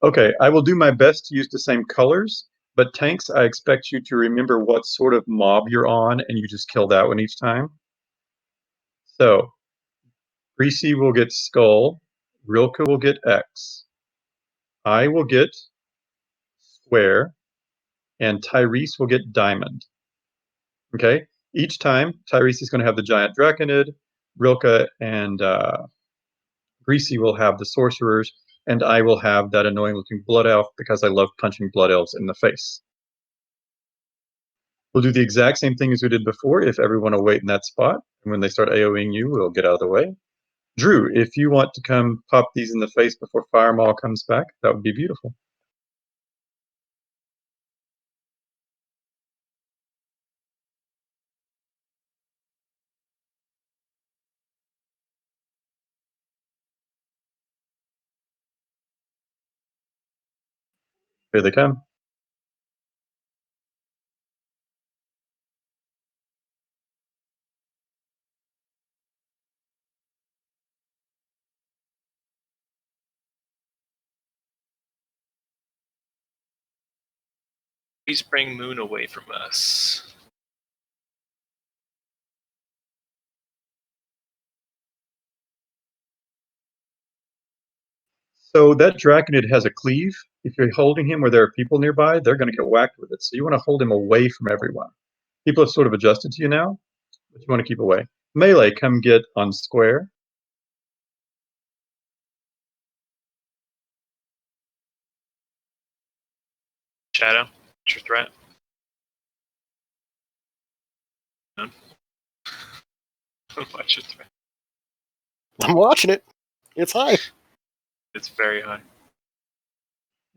[SPEAKER 1] Okay, I will do my best to use the same colors, but tanks, I expect you to remember what sort of mob you're on, and you just kill that one each time. So, Greasy will get Skull, Rilke will get X, I will get Square, and Tyrese will get Diamond. Okay? Each time, Tyrese is going to have the Giant Draconid, Rilke and Greasy will have the Sorcerers, and I will have that annoying looking Blood Elf because I love punching Blood Elves in the face. We'll do the exact same thing as we did before if everyone will wait in that spot. And when they start AoEing you, we'll get out of the way. Drew, if you want to come pop these in the face before Firemaw comes back, that would be beautiful. Here they come.
[SPEAKER 2] Please bring Moon away from us.
[SPEAKER 1] So that Draconid has a cleave. If you're holding him where there are people nearby, they're going to get whacked with it. So you want to hold him away from everyone. People have sort of adjusted to you now, but you want to keep away. Melee, come get on square.
[SPEAKER 2] Shadow, what's your threat? None. What's your threat?
[SPEAKER 5] I'm watching it. It's high.
[SPEAKER 2] It's very high.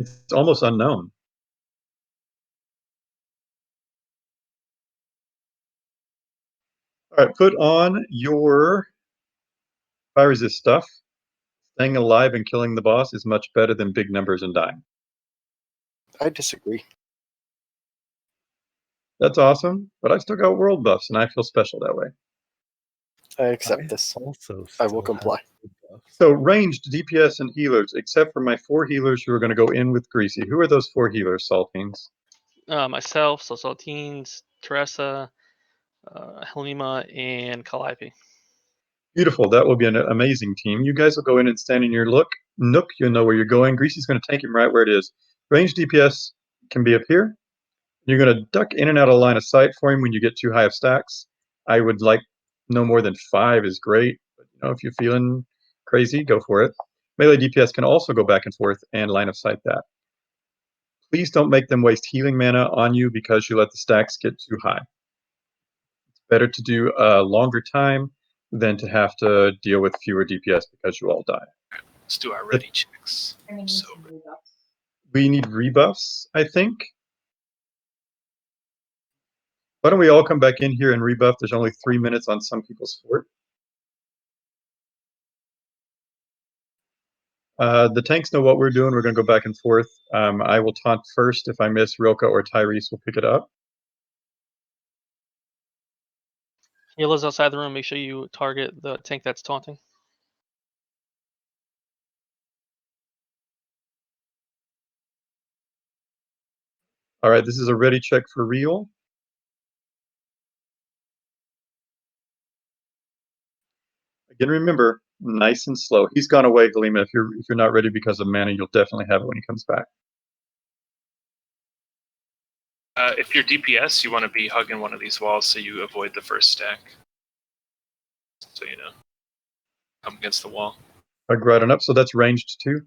[SPEAKER 1] It's almost unknown. All right, put on your fire resist stuff. Staying alive and killing the boss is much better than big numbers and dying.
[SPEAKER 5] I disagree.
[SPEAKER 1] That's awesome, but I've still got world buffs, and I feel special that way.
[SPEAKER 5] I accept this.
[SPEAKER 11] Also,
[SPEAKER 5] I will comply.
[SPEAKER 1] So ranged DPS and healers, except for my 4 healers who are going to go in with Greasy. Who are those 4 healers, Saltines?
[SPEAKER 3] Myself, so Saltines, Teresa, Helima, and Calliope.
[SPEAKER 1] Beautiful. That will be an amazing team. You guys will go in and stand in your nook. You'll know where you're going. Greasy's going to take him right where it is. Ranged DPS can be up here. You're going to duck in and out of line of sight for him when you get too high of stacks. I would like no more than 5 is great. But if you're feeling crazy, go for it. Melee DPS can also go back and forth and line of sight that. Please don't make them waste healing mana on you because you let the stacks get too high. It's better to do a longer time than to have to deal with fewer DPS because you all die.
[SPEAKER 2] Let's do our ready checks.
[SPEAKER 1] We need rebuffs, I think. Why don't we all come back in here and rebuff? There's only 3 minutes on some people's fort. The tanks know what we're doing. We're going to go back and forth. I will taunt first. If I miss, Rilka or Tyrese will pick it up.
[SPEAKER 3] Healers outside the room, make sure you target the tank that's taunting.
[SPEAKER 1] All right, this is a ready check for real. Again, remember, nice and slow. He's gone away, Galima. If you're not ready because of mana, you'll definitely have it when he comes back.
[SPEAKER 2] If you're DPS, you want to be hugging one of these walls so you avoid the first stack. So come against the wall.
[SPEAKER 1] Hug right on up. So that's ranged too.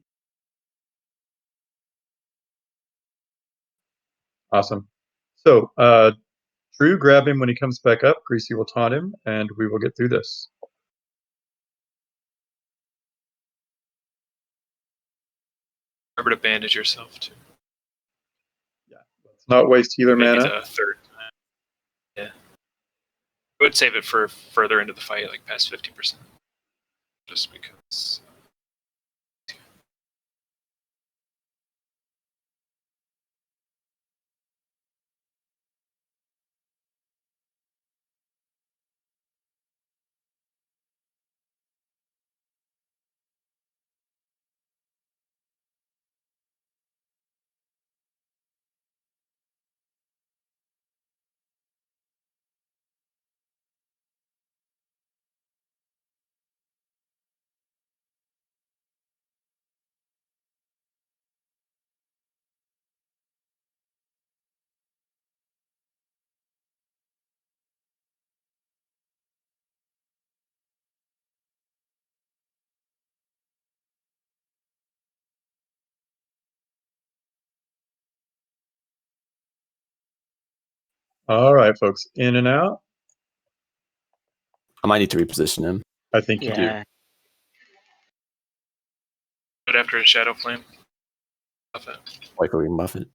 [SPEAKER 1] Awesome. So, Drew, grab him when he comes back up. Greasy will taunt him, and we will get through this.
[SPEAKER 2] Remember to bandage yourself too.
[SPEAKER 1] Let's not waste healer
[SPEAKER 2] Make
[SPEAKER 1] mana.
[SPEAKER 2] it a third time. Yeah. I would save it for further into the fight, like past 50%. Just because.
[SPEAKER 1] All right, folks. In and out.
[SPEAKER 16] I might need to reposition him.
[SPEAKER 1] I think you do.
[SPEAKER 2] But after a Shadow Flame. Buff it.
[SPEAKER 16] Like we can buff it.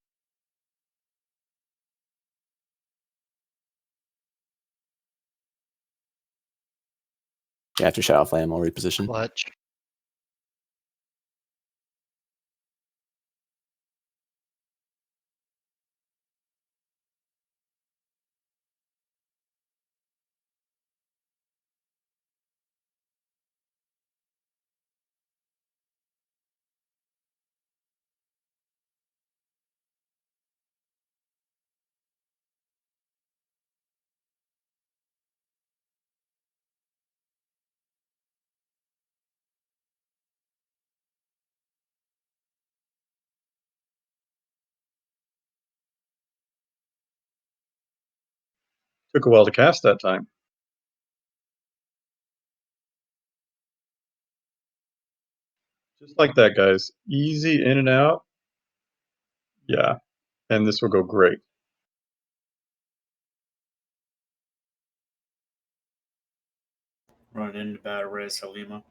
[SPEAKER 16] Yeah, after Shadow Flame, I'll reposition.
[SPEAKER 9] Clutch.
[SPEAKER 1] Took a while to cast that time. Just like that, guys. Easy in and out. Yeah, and this will go great.
[SPEAKER 6] Run into bad res Halima.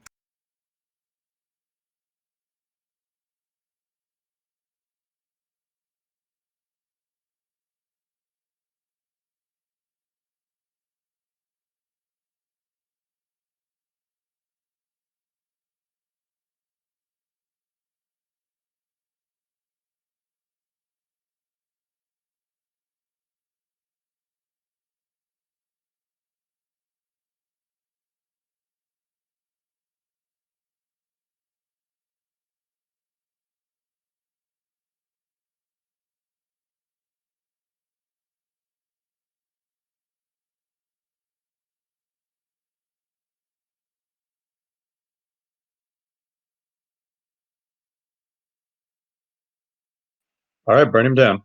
[SPEAKER 1] All right, burn him down.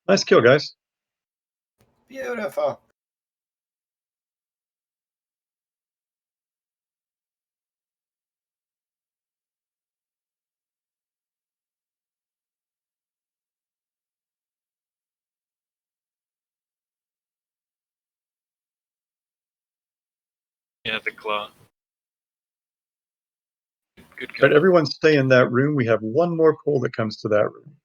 [SPEAKER 1] Nice kill, guys.
[SPEAKER 6] Beautiful.
[SPEAKER 2] Yeah, the claw. Good
[SPEAKER 1] All
[SPEAKER 2] kill.
[SPEAKER 1] right, everyone stay in that room. We have one more pull that comes to that room.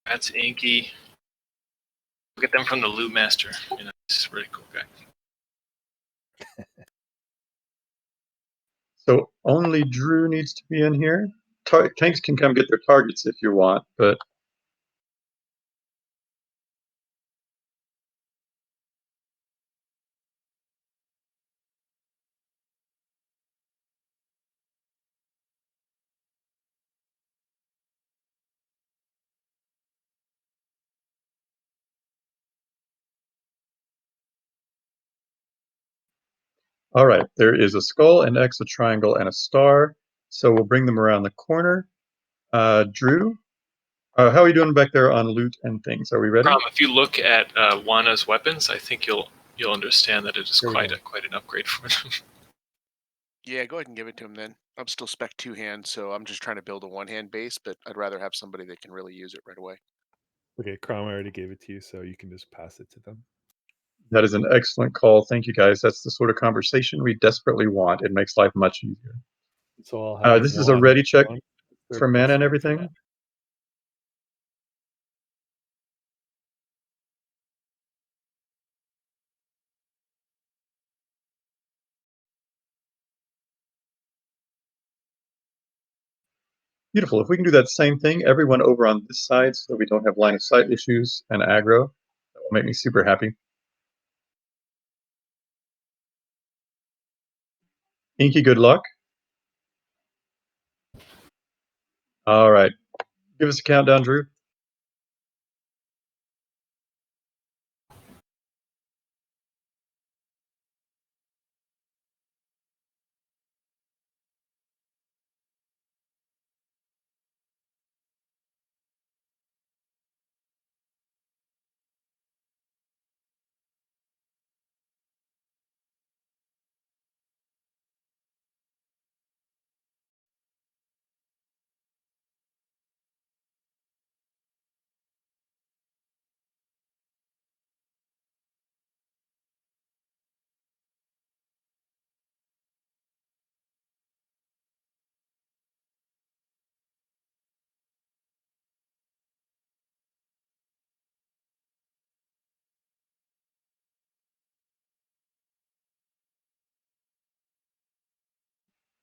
[SPEAKER 2] That's Inky. Look at them from the Loot Master. You know, he's a really cool guy.
[SPEAKER 1] So only Drew needs to be in here. Tanks can come get their targets if you want, but all right. There is a skull, an X, a triangle, and a star. So we'll bring them around the corner. Drew, how are you doing back there on loot and things? Are we ready?
[SPEAKER 2] If you look at Wana's weapons, I think you'll understand that it is quite an upgrade for them.
[SPEAKER 13] Yeah, go ahead and give it to him then. I'm still spec 2-hand, so I'm just trying to build a 1-hand base, but I'd rather have somebody that can really use it right away.
[SPEAKER 11] Okay, Crom already gave it to you, so you can just pass it to them.
[SPEAKER 1] That is an excellent call. Thank you, guys. That's the sort of conversation we desperately want. It makes life much easier.
[SPEAKER 11] So I'll have
[SPEAKER 1] This is a ready check for mana and everything.
[SPEAKER 11] That.
[SPEAKER 1] Beautiful. If we can do that same thing, everyone over on this side, so we don't have line of sight issues and aggro, that will make me super happy. Inky, good luck. All right. Give us a countdown, Drew.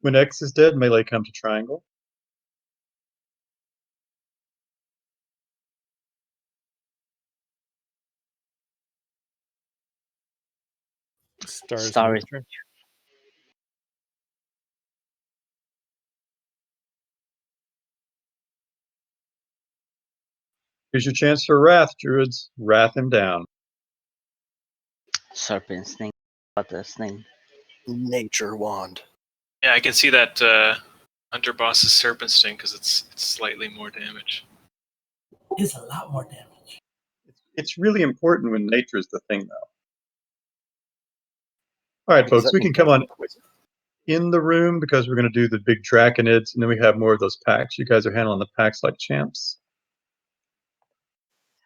[SPEAKER 1] When X is dead, melee come to triangle.
[SPEAKER 11] Star is
[SPEAKER 1] Here's your chance for wrath, druids. Wrath him down.
[SPEAKER 17] Serpent sting. About the sting.
[SPEAKER 5] Nature wand.
[SPEAKER 2] Yeah, I can see that Hunter Boss's Serpent Sting because it's slightly more damage.
[SPEAKER 15] It's a lot more damage.
[SPEAKER 1] It's really important when nature is the thing, though. All right, folks, we can come on in the room because we're going to do the big Draconids, and then we have more of those packs. You guys are handling the packs like champs.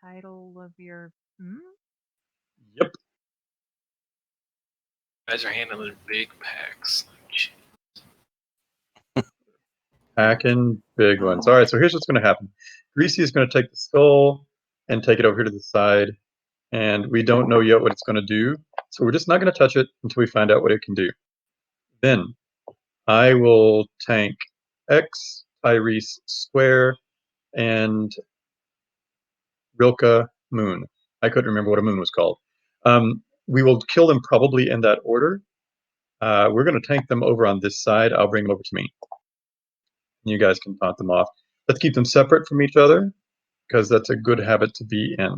[SPEAKER 12] Title of your.
[SPEAKER 1] Yep.
[SPEAKER 2] You guys are handling big packs.
[SPEAKER 1] Packing big ones. All right, so here's what's going to happen. Greasy is going to take the skull and take it over here to the side, and we don't know yet what it's going to do, so we're just not going to touch it until we find out what it can do. Then I will tank X, Tyrese Square, and Rilka Moon. I couldn't remember what a moon was called. We will kill them probably in that order. We're going to tank them over on this side. I'll bring them over to me. You guys can taunt them off. Let's keep them separate from each other, because that's a good habit to be in.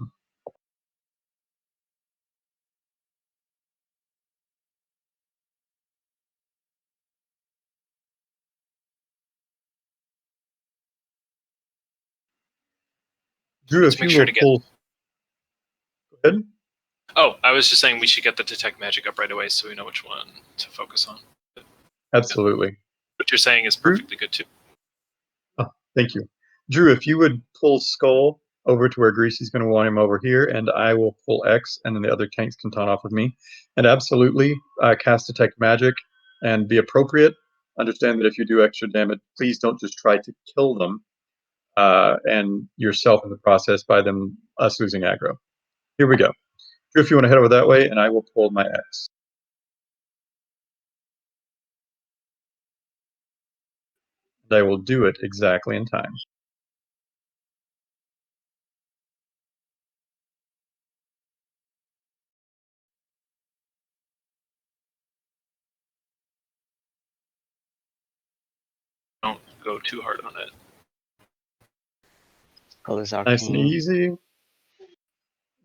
[SPEAKER 1] Drew,
[SPEAKER 2] Let's
[SPEAKER 1] if
[SPEAKER 2] make
[SPEAKER 1] you
[SPEAKER 2] sure
[SPEAKER 1] will
[SPEAKER 2] to get.
[SPEAKER 1] pull. Go ahead.
[SPEAKER 2] Oh, I was just saying we should get the Detect Magic up right away so we know which one to focus on.
[SPEAKER 1] Absolutely.
[SPEAKER 2] What you're saying is perfectly good too.
[SPEAKER 1] Oh, thank you. Drew, if you would pull Skull over to where Greasy's going to want him over here, and I will pull X, and then the other tanks can taunt off with me. And absolutely cast Detect Magic and be appropriate. Understand that if you do extra damage, please don't just try to kill them and yourself in the process by us losing aggro. Here we go. Drew, if you want to head over that way, and I will pull my X. And I will do it exactly in time.
[SPEAKER 2] Don't go too hard on it.
[SPEAKER 17] Colors
[SPEAKER 1] Nice and
[SPEAKER 17] arcane.
[SPEAKER 1] easy.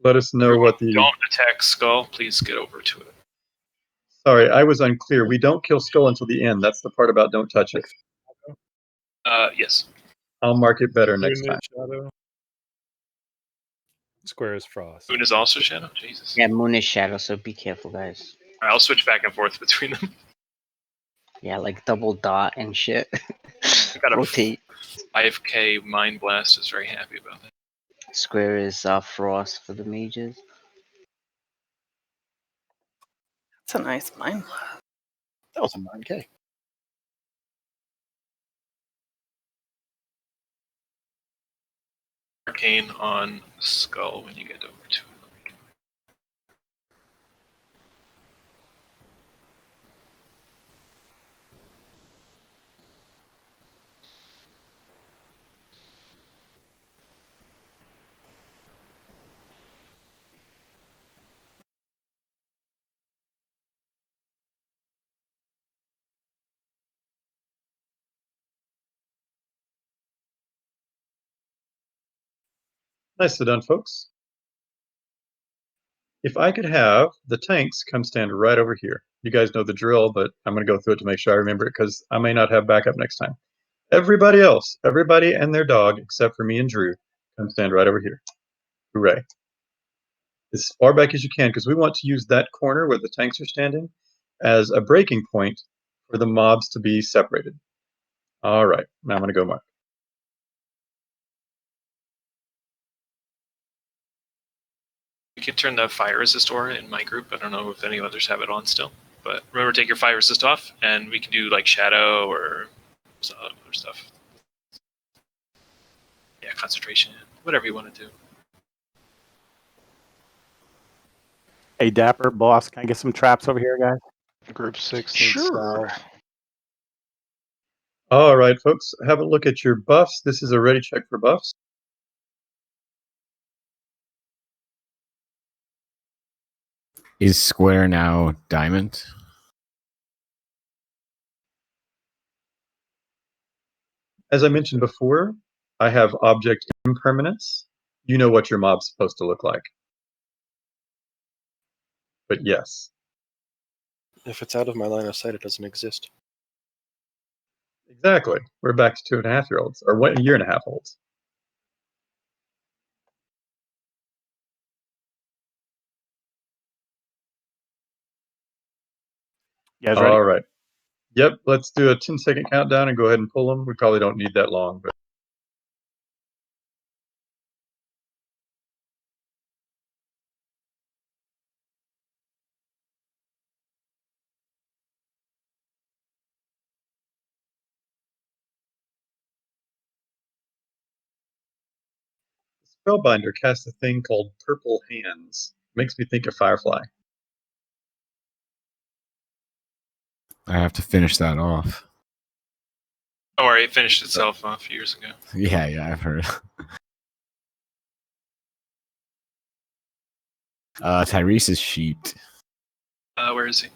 [SPEAKER 1] Let us know
[SPEAKER 2] Everyone
[SPEAKER 1] what the.
[SPEAKER 2] Don't attack Skull. Please get over to it.
[SPEAKER 1] Sorry, I was unclear. We don't kill Skull until the end. That's the part about don't touch it.
[SPEAKER 2] Yes.
[SPEAKER 1] I'll mark it better next
[SPEAKER 11] Moon
[SPEAKER 1] time.
[SPEAKER 11] is Shadow. Square is Frost.
[SPEAKER 2] Moon is also Shadow? Jesus.
[SPEAKER 17] Yeah, moon is shadow, so be careful, guys.
[SPEAKER 2] I'll switch back and forth between them.
[SPEAKER 17] Yeah, like double dot and shit.
[SPEAKER 2] I got a
[SPEAKER 17] Rotate.
[SPEAKER 2] 5k Mind Blast is very happy about that.
[SPEAKER 17] Square is frost for the mages.
[SPEAKER 18] That's a nice mind.
[SPEAKER 5] That was a 9K.
[SPEAKER 2] Arcane on Skull when you get over to it.
[SPEAKER 1] Nicely done, folks. If I could have the tanks come stand right over here. You guys know the drill, but I'm going to go through it to make sure I remember it because I may not have backup next time. Everybody else, everybody and their dog, except for me and Drew, come stand right over here. Hooray. As far back as you can, because we want to use that corner where the tanks are standing as a breaking point for the mobs to be separated. All right, now I'm going to go mark.
[SPEAKER 2] We can turn the fire resist aura in my group. I don't know if any others have it on still. But remember, take your fire resist off, and we can do like shadow or some other stuff. Yeah, concentration, whatever you want to do.
[SPEAKER 10] Hey, Dapper, boss, can I get some traps over here, guys?
[SPEAKER 4] Group 6
[SPEAKER 10] Sure.
[SPEAKER 4] south.
[SPEAKER 1] All right, folks, have a look at your buffs. This is a ready check for buffs.
[SPEAKER 8] Is Square now Diamond?
[SPEAKER 1] As I mentioned before, I have object impermanence. You know what your mob's supposed to look like. But yes.
[SPEAKER 5] If it's out of my line of sight, it doesn't exist.
[SPEAKER 1] Exactly. We're back to 2.5-year-olds, or 1 year and a half olds.
[SPEAKER 10] You guys ready?
[SPEAKER 1] All right. Yep, let's do a 10-second countdown and go ahead and pull them. We probably don't need that long, but Spellbinder casts a thing called Purple Hands. Makes me think of Firefly.
[SPEAKER 8] I have to finish that off.
[SPEAKER 2] Don't worry, it finished itself off years ago.
[SPEAKER 8] Yeah, I've heard. Tyrese is sheeped.
[SPEAKER 2] Where is he?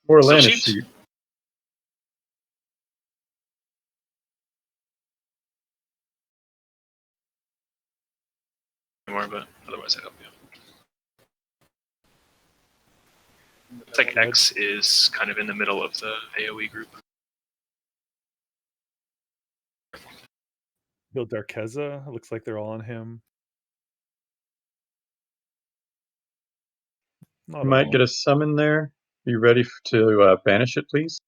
[SPEAKER 1] More
[SPEAKER 2] Still
[SPEAKER 1] land
[SPEAKER 2] sheeped?
[SPEAKER 1] sheep.
[SPEAKER 2] More, but otherwise I help you. It's like X is kind of in the middle of the AoE group.
[SPEAKER 11] Heal Darkeza. It looks like they're all on him. Not
[SPEAKER 1] You might
[SPEAKER 11] all.
[SPEAKER 1] get a summon there. Be ready to banish it, please.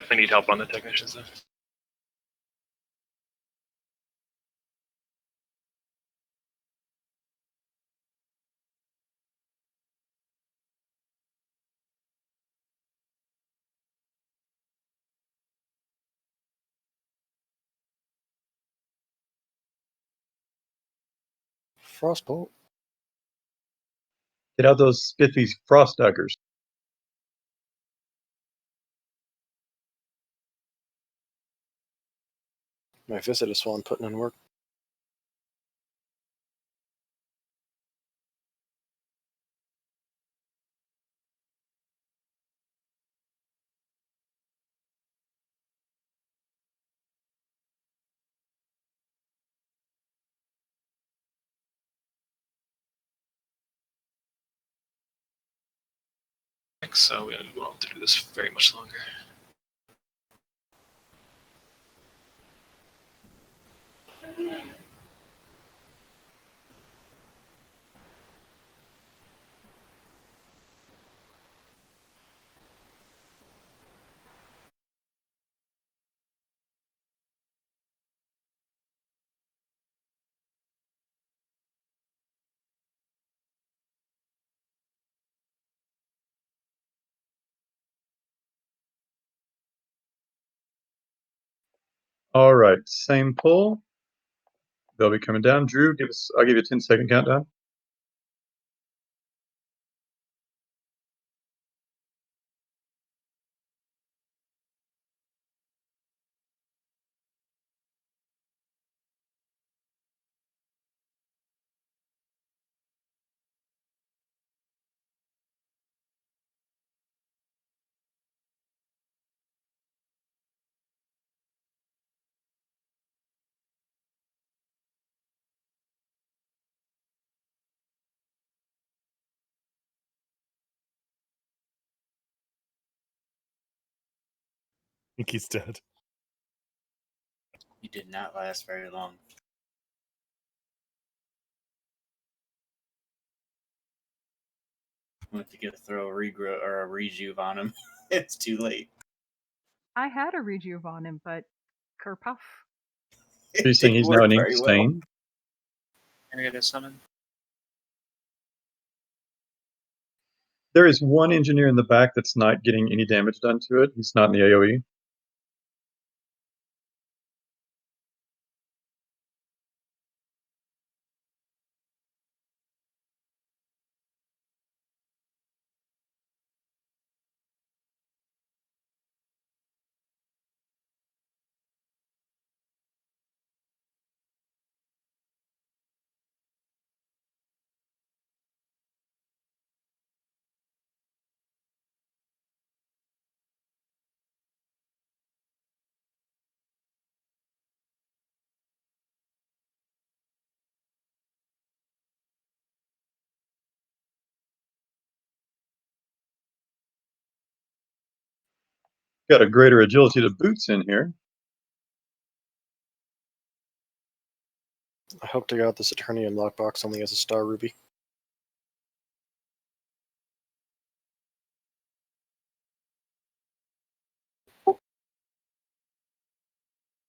[SPEAKER 2] If I need help on the technicians though.
[SPEAKER 5] Frostbolt.
[SPEAKER 1] Get out those spiffy frost daggers.
[SPEAKER 5] My visit is Swan putting in work.
[SPEAKER 2] So we won't have to do this very much longer.
[SPEAKER 1] All right, same pull. They'll be coming down. Drew, I'll give you a 10-second countdown.
[SPEAKER 11] I think he's dead.
[SPEAKER 6] You did not last very long. Went to get throw a regrow or a rejuve on him. It's too late.
[SPEAKER 12] I had a rejuve on him, but kerpuff.
[SPEAKER 1] Are you saying he's now an ink
[SPEAKER 6] very well.
[SPEAKER 1] stain?
[SPEAKER 2] Can I get a summon?
[SPEAKER 1] There is one engineer in the back that's not getting any damage done to it. He's not in the AoE. Got a greater agility to boots in here.
[SPEAKER 5] I hope to God this Eternium lockbox only has a star ruby.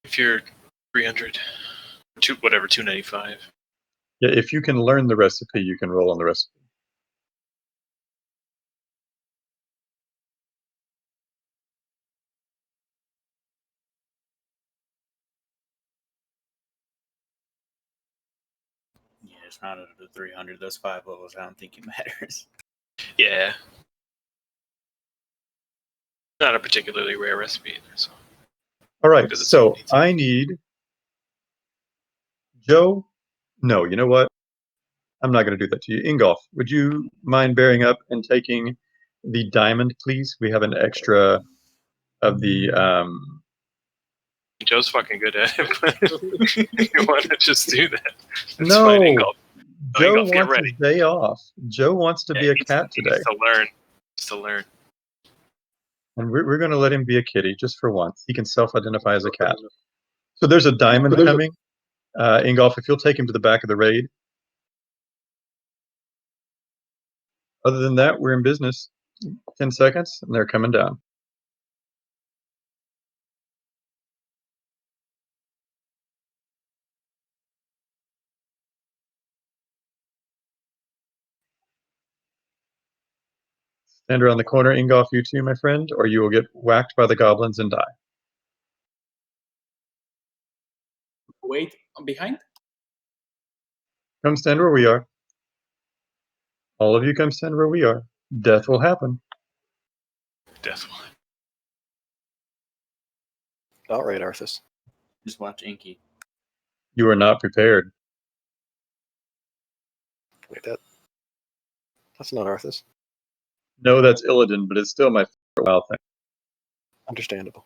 [SPEAKER 2] If you're 300, whatever, 295.
[SPEAKER 1] Yeah, if you can learn the recipe, you can roll on the recipe.
[SPEAKER 6] Yeah, it's not under the 300. Those 5 levels, I don't think it matters.
[SPEAKER 2] Yeah. Not a particularly rare recipe either, so.
[SPEAKER 1] All right,
[SPEAKER 2] Because it's
[SPEAKER 1] so
[SPEAKER 2] only two.
[SPEAKER 1] I need Joe. No, you know what? I'm not going to do that to you. Ingolf, would you mind bearing up and taking the diamond, please? We have an extra of the.
[SPEAKER 2] Joe's fucking good at it, but you want to just do that. It's
[SPEAKER 1] No,
[SPEAKER 2] fine, Ingolf.
[SPEAKER 1] Joe
[SPEAKER 2] Ingolf, get
[SPEAKER 1] wants
[SPEAKER 2] ready.
[SPEAKER 1] his day off. Joe wants to be a cat
[SPEAKER 2] He
[SPEAKER 1] today,
[SPEAKER 2] needs to learn. He needs to learn.
[SPEAKER 1] and we're going to let him be a kitty just for once. He can self-identify as a cat. So there's a diamond coming. Ingolf, if you'll take him to the back of the raid. Other than that, we're in business. 10 seconds, and they're coming down. Stand around the corner, Ingolf, you too, my friend, or you will get whacked by the goblins and die.
[SPEAKER 6] Wait, I'm behind?
[SPEAKER 1] Come stand where we are. All of you come stand where we are. Death will happen.
[SPEAKER 2] Death will.
[SPEAKER 5] All right, Arthas.
[SPEAKER 6] Just watch Inky.
[SPEAKER 1] You are not prepared.
[SPEAKER 5] Wait, that's not Arthas.
[SPEAKER 1] No, that's Illidan, but it's still my favorite WoW thing.
[SPEAKER 5] Understandable.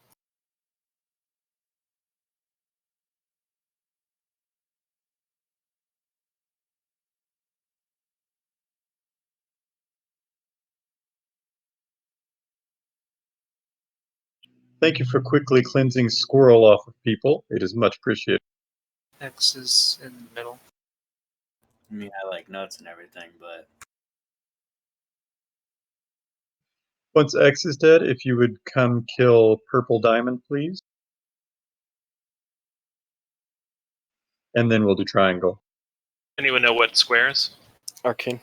[SPEAKER 1] Thank you for quickly cleansing Squirrel off of people. It is much appreciated.
[SPEAKER 2] X is in the middle.
[SPEAKER 6] I mean, I like nuts and everything, but
[SPEAKER 1] Once X is dead, if you would come kill Purple Diamond, please. And then we'll do Triangle.
[SPEAKER 2] Anyone know what square is?
[SPEAKER 5] Arcane.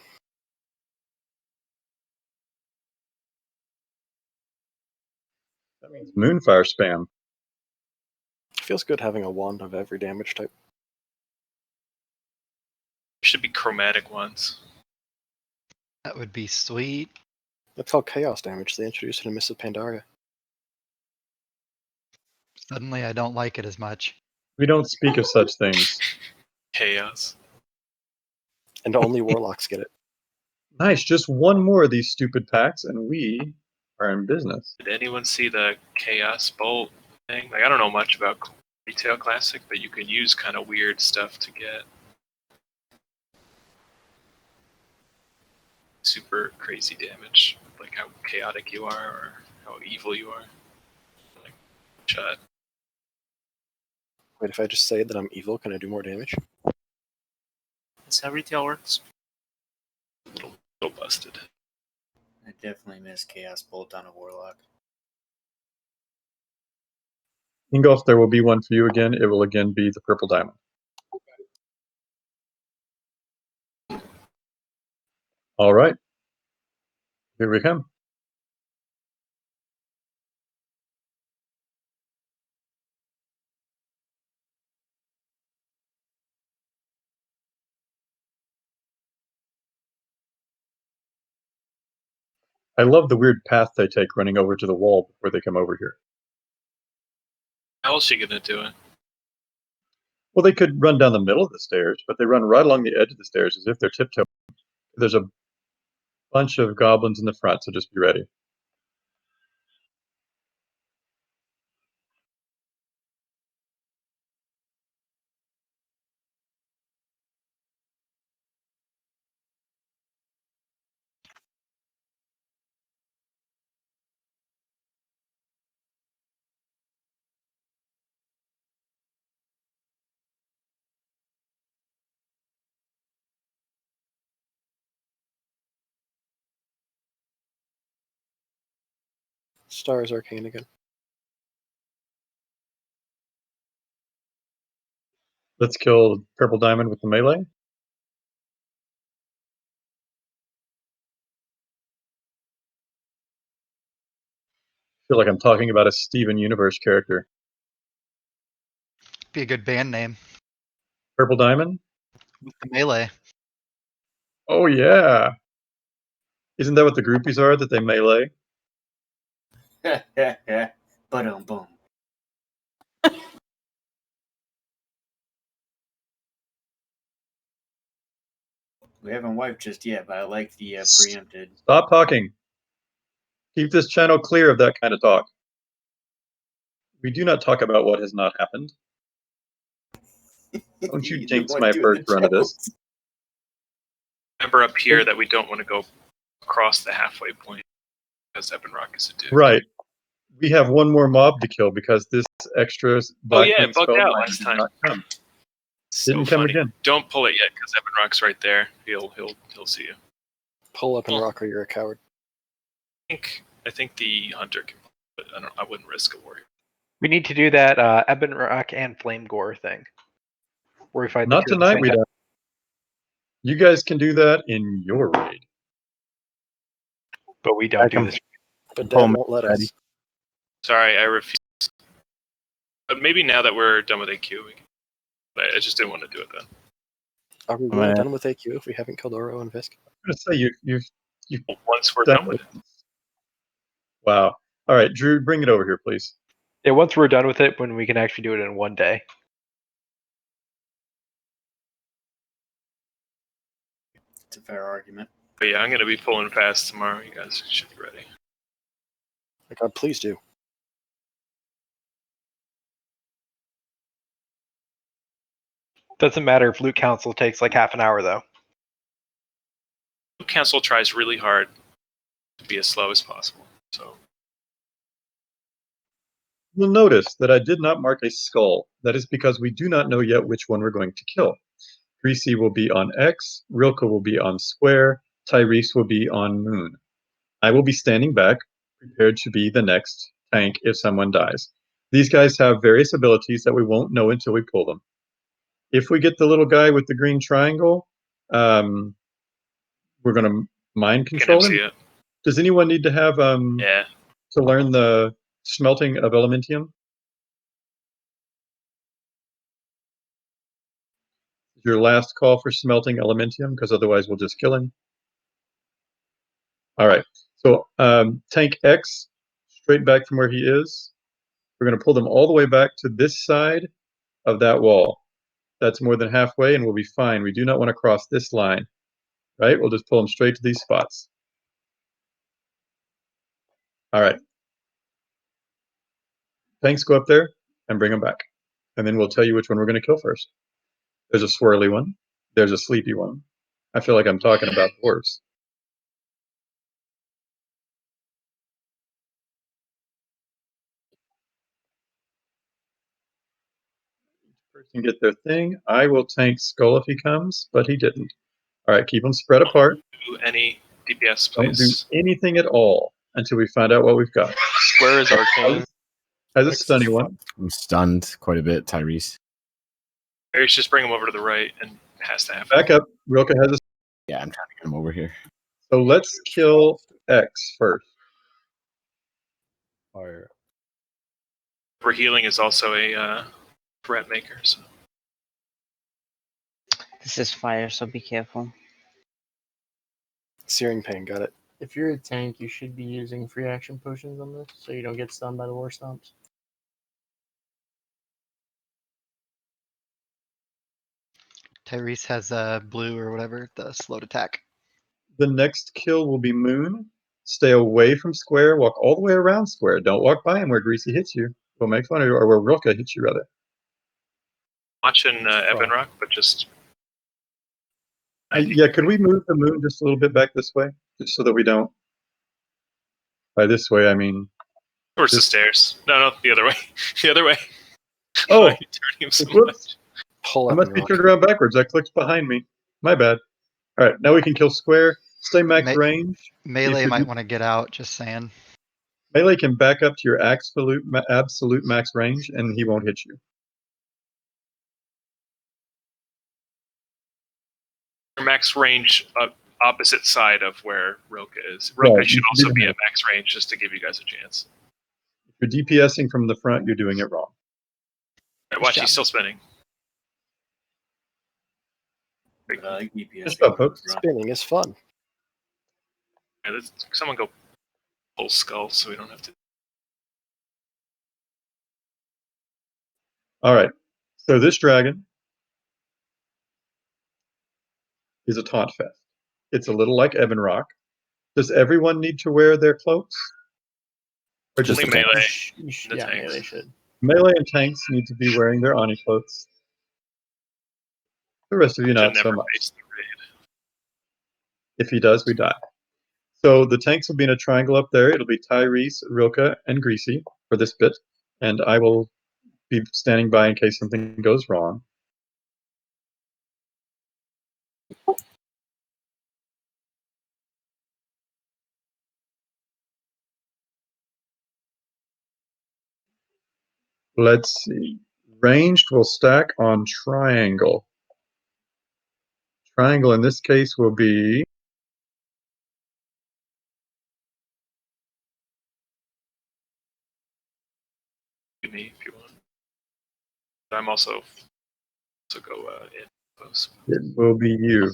[SPEAKER 1] That means Moonfire spam.
[SPEAKER 5] Feels good having a wand of every damage type.
[SPEAKER 2] Should be chromatic ones.
[SPEAKER 9] That would be sweet.
[SPEAKER 5] That's called chaos damage. They introduced it in Mists of Pandaria.
[SPEAKER 9] Suddenly I don't like it as much.
[SPEAKER 1] We don't speak of such things.
[SPEAKER 2] Chaos.
[SPEAKER 5] And only warlocks get it.
[SPEAKER 1] Nice, just one more of these stupid packs, and we are in business.
[SPEAKER 2] Did anyone see the Chaos Bolt thing? Like, I don't know much about Retail Classic, but you could use kind of weird stuff to get super crazy damage, like how chaotic you are or how evil you are. Like, shut.
[SPEAKER 5] Wait, if I just say that I'm evil, can I do more damage?
[SPEAKER 2] That's how retail works. Little busted.
[SPEAKER 6] I definitely miss Chaos Bolt on a Warlock.
[SPEAKER 1] Ingolf, there will be one for you again. It will again be the Purple Diamond. All right. Here we come. I love the weird path they take running over to the wall before they come over here.
[SPEAKER 2] How else are you gonna do it?
[SPEAKER 1] Well, they could run down the middle of the stairs, but they run right along the edge of the stairs as if they're tiptoeing. There's a bunch of goblins in the front, so just be ready.
[SPEAKER 5] Stars Arcane again.
[SPEAKER 1] Let's kill Purple Diamond with the melee. I feel like I'm talking about a Steven Universe character.
[SPEAKER 9] Be a good band name.
[SPEAKER 1] Purple Diamond?
[SPEAKER 9] With the melee.
[SPEAKER 1] Oh, yeah. Isn't that what the groupies are, that they melee?
[SPEAKER 6] Boom. We haven't wiped just yet, but I like the preempted.
[SPEAKER 1] Stop talking. Keep this channel clear of that kind of talk. We do not talk about what has not happened. Don't you jinx my first run of this.
[SPEAKER 2] Remember up here that we don't want to go across the halfway point because Ebon Rock is a dude.
[SPEAKER 1] Right. We have one more mob to kill because this extra
[SPEAKER 2] Oh yeah,
[SPEAKER 1] Black
[SPEAKER 2] it bugged out last time.
[SPEAKER 1] Didn't come again.
[SPEAKER 2] Don't pull it yet because Ebon Rock's right there. He'll see you.
[SPEAKER 5] Pull up and rock or you're a coward.
[SPEAKER 2] I think the hunter can, but I wouldn't risk a warrior.
[SPEAKER 19] We need to do that Ebon Rock and Flame Gore thing. Where we fight
[SPEAKER 1] Not
[SPEAKER 19] the two at the
[SPEAKER 1] tonight,
[SPEAKER 19] same
[SPEAKER 1] we
[SPEAKER 19] time.
[SPEAKER 1] don't. You guys can do that in your raid.
[SPEAKER 19] But we don't do this.
[SPEAKER 5] But Dad won't let us.
[SPEAKER 2] Sorry, I refuse. But maybe now that we're done with AQ, we can. I just didn't want to do it then.
[SPEAKER 5] Are we really done with AQ if we haven't killed Oro and Visk?
[SPEAKER 1] I'm gonna say you
[SPEAKER 2] once we're done with it.
[SPEAKER 1] Wow. All right, Drew, bring it over here, please.
[SPEAKER 19] Yeah, once we're done with it, when we can actually do it in one day.
[SPEAKER 6] It's a fair argument.
[SPEAKER 2] But yeah, I'm gonna be pulling fast tomorrow. You guys should be ready.
[SPEAKER 5] My God, please do.
[SPEAKER 19] Doesn't matter if Loot Council takes like half an hour though.
[SPEAKER 2] Council tries really hard to be as slow as possible. So
[SPEAKER 1] You'll notice that I did not mark a skull. That is because we do not know yet which one we're going to kill. Greasy will be on X, Rilke will be on Square, Tyrese will be on Moon. I will be standing back, prepared to be the next tank if someone dies. These guys have various abilities that we won't know until we pull them. If we get the little guy with the green triangle, we're going to mind control him. Does anyone need to have to learn the smelting of Elementium? Your last call for smelting Elementium, because otherwise we'll just kill him. All right. So tank X, straight back from where he is. We're going to pull them all the way back to this side of that wall. That's more than halfway, and we'll be fine. We do not want to cross this line, right? We'll just pull them straight to these spots. All right. Tanks, go up there and bring them back. And then we'll tell you which one we're going to kill first. There's a swirly one. There's a sleepy one. I feel like I'm talking about dwarves. Person get their thing. I will tank Skull if he comes, but he didn't. All right, keep them spread apart.
[SPEAKER 2] Do any DPS,
[SPEAKER 1] Don't do
[SPEAKER 2] please.
[SPEAKER 1] anything at all until we find out what we've got.
[SPEAKER 3] Square is arcane.
[SPEAKER 1] Has a stunny one.
[SPEAKER 8] I'm stunned quite a bit, Tyrese.
[SPEAKER 2] Or just bring him over to the right and has to have.
[SPEAKER 1] Back up. Rilke has a.
[SPEAKER 8] Yeah, I'm trying to get him over here.
[SPEAKER 1] So let's kill X first.
[SPEAKER 11] Fire.
[SPEAKER 2] For healing is also a threat maker. So.
[SPEAKER 17] This is fire, so be careful.
[SPEAKER 5] Searing Pain, got it.
[SPEAKER 4] If you're a tank, you should be using free action potions on this, so you don't get stunned by the war stomps.
[SPEAKER 9] Tyrese has blue or whatever, the slowed attack.
[SPEAKER 1] The next kill will be Moon. Stay away from Square. Walk all the way around Square. Don't walk by him where Greasy hits you. We'll make fun of you, or where Rilke hits you, rather.
[SPEAKER 2] Watching Ebon Rock, but just.
[SPEAKER 1] Yeah, could we move the Moon just a little bit back this way? Just so that we don't. By this way, I mean.
[SPEAKER 2] Towards the stairs. No, the other way. The other way.
[SPEAKER 1] Oh!
[SPEAKER 2] Why are you turning him so much?
[SPEAKER 1] I must be turned around backwards. I clicked behind me. My bad. All right, now we can kill Square. Stay max range.
[SPEAKER 9] Melee might want to get out, just saying.
[SPEAKER 1] Melee can back up to your absolute max range, and he won't hit you.
[SPEAKER 2] Your max range opposite side of where Rilka is. Rilka
[SPEAKER 1] Right,
[SPEAKER 2] should also be at max range just to give you guys a chance.
[SPEAKER 1] If you're DPSing from the front, you're doing it wrong.
[SPEAKER 2] Right, watch, he's still spinning.
[SPEAKER 6] But I like DPS.
[SPEAKER 1] Just about folks.
[SPEAKER 5] Spinning is fun.
[SPEAKER 2] Yeah, someone go full skull so we don't have to.
[SPEAKER 1] All right. So this dragon is a taunt fest. It's a little like Ebon Rock. Does everyone need to wear their cloaks? Or just
[SPEAKER 2] Only melee.
[SPEAKER 4] Yeah, melee should.
[SPEAKER 1] Melee and tanks need to be wearing their Ani cloaks. The rest of you not so much. If he does, we die. So the tanks will be in a triangle up there. It'll be Tyrese, Rilka, and Greasy for this bit. And I will be standing by in case something goes wrong. Let's see. Ranged will stack on triangle. Triangle in this case will be
[SPEAKER 2] Me if you want. I'm also go in close.
[SPEAKER 1] it will be you.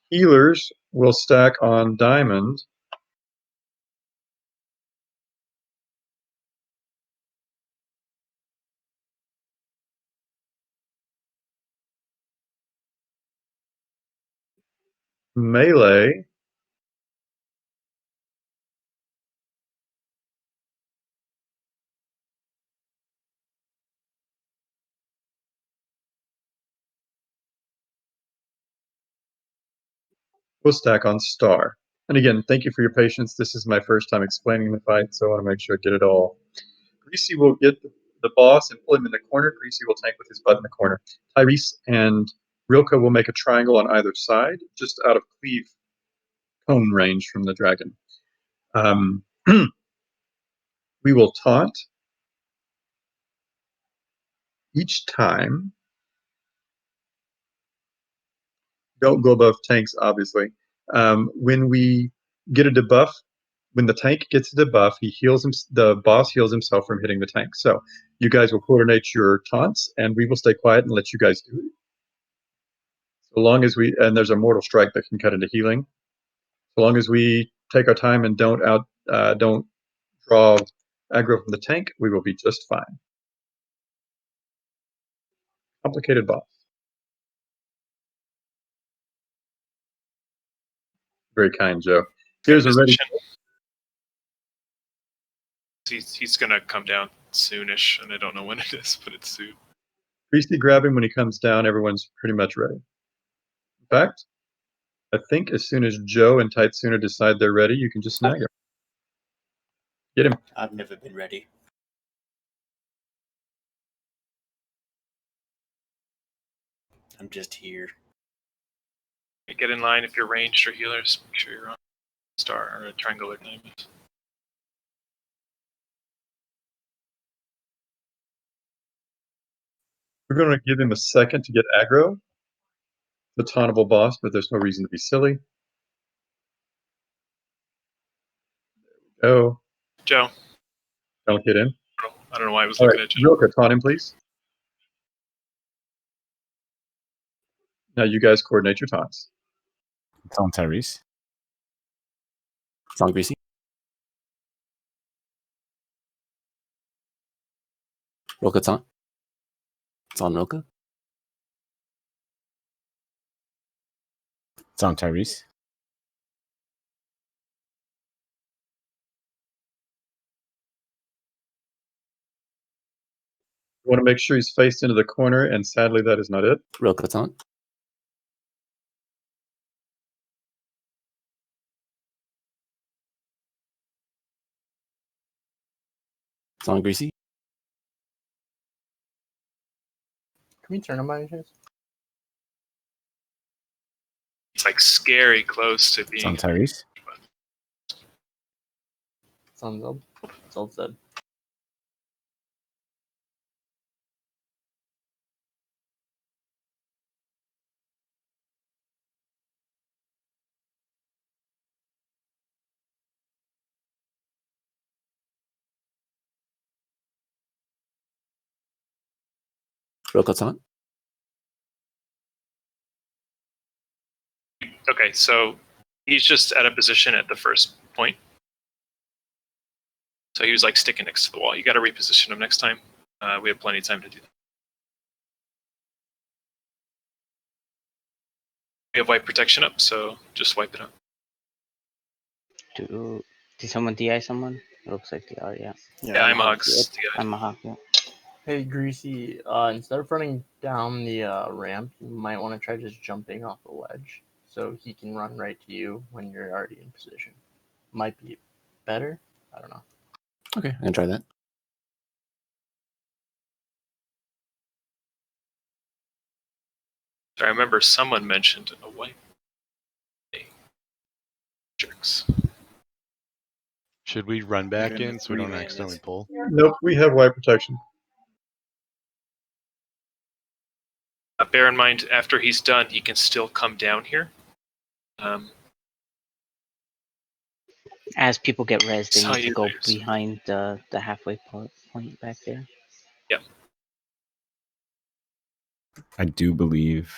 [SPEAKER 1] Healers will stack on diamond. Melee will stack on star. And again, thank you for your patience. This is my first time explaining the fight, so I want to make sure I get it all. Greasy will get the boss and pull him in the corner. Greasy will tank with his butt in the corner. Tyrese and Rilka will make a triangle on either side, just out of cleave cone range from the dragon. We will taunt each time. Don't go above tanks, obviously. When we get a debuff, when the tank gets a debuff, the boss heals himself from hitting the tank. So you guys will coordinate your taunts, and we will stay quiet and let you guys do it. So long as and there's a mortal strike that can cut into healing. So long as we take our time and don't draw aggro from the tank, we will be just fine. Complicated boss. Very kind, Joe. Here's a ready.
[SPEAKER 2] He's gonna come down soonish, and I don't know when it is, but it's soon.
[SPEAKER 1] Greasy, grab him when he comes down. Everyone's pretty much ready. In fact, I think as soon as Joe and Taitsuna decide they're ready, you can just snag him. Get him.
[SPEAKER 6] I've never been ready. I'm just here.
[SPEAKER 2] Get in line if you're ranged or healers. Make sure you're on star or a triangle or diamond.
[SPEAKER 1] We're going to give him a second to get aggro. The tauntable boss, but there's no reason to be silly. There we go.
[SPEAKER 2] Joe.
[SPEAKER 1] Don't hit him.
[SPEAKER 2] I don't know why I was
[SPEAKER 1] All
[SPEAKER 2] looking
[SPEAKER 1] right,
[SPEAKER 2] at you.
[SPEAKER 1] Rilka, taunt him, please. Now you guys coordinate your taunts.
[SPEAKER 8] It's on Tyrese.
[SPEAKER 16] It's on Greasy. Rilka taunt. It's on Rilka.
[SPEAKER 8] It's on Tyrese.
[SPEAKER 1] You want to make sure he's faced into the corner, and sadly that is not it.
[SPEAKER 16] Rilka taunt. It's on Greasy.
[SPEAKER 4] Can we turn him by any chance?
[SPEAKER 2] It's like scary close to being.
[SPEAKER 8] It's on Tyrese.
[SPEAKER 4] It's on Zob. It's all said.
[SPEAKER 16] Real close on.
[SPEAKER 2] Okay, so he's just at a position at the first point. So he was like sticking next to the wall. You got to reposition him next time. We have plenty of time to do that. We have wipe protection up, so just wipe it up.
[SPEAKER 17] Did someone DI someone? It looks like they are, yeah.
[SPEAKER 2] Yeah, I'm Hugs.
[SPEAKER 17] I'm a hawk, yeah.
[SPEAKER 4] Hey, Greasy, instead of running down the ramp, you might want to try just jumping off the ledge so he can run right to you when you're already in position. Might be better. I don't know.
[SPEAKER 16] Okay, I can try that.
[SPEAKER 2] I remember someone mentioned a wipe. Hey, jerks.
[SPEAKER 20] Should we run back in so we don't accidentally pull?
[SPEAKER 1] Nope, we have wipe protection.
[SPEAKER 2] Bear in mind, after he's done, he can still come down here.
[SPEAKER 17] As people get res, they
[SPEAKER 2] So
[SPEAKER 17] need to
[SPEAKER 2] you
[SPEAKER 17] go
[SPEAKER 2] lose.
[SPEAKER 17] behind the halfway point back there.
[SPEAKER 2] Yep.
[SPEAKER 8] I do believe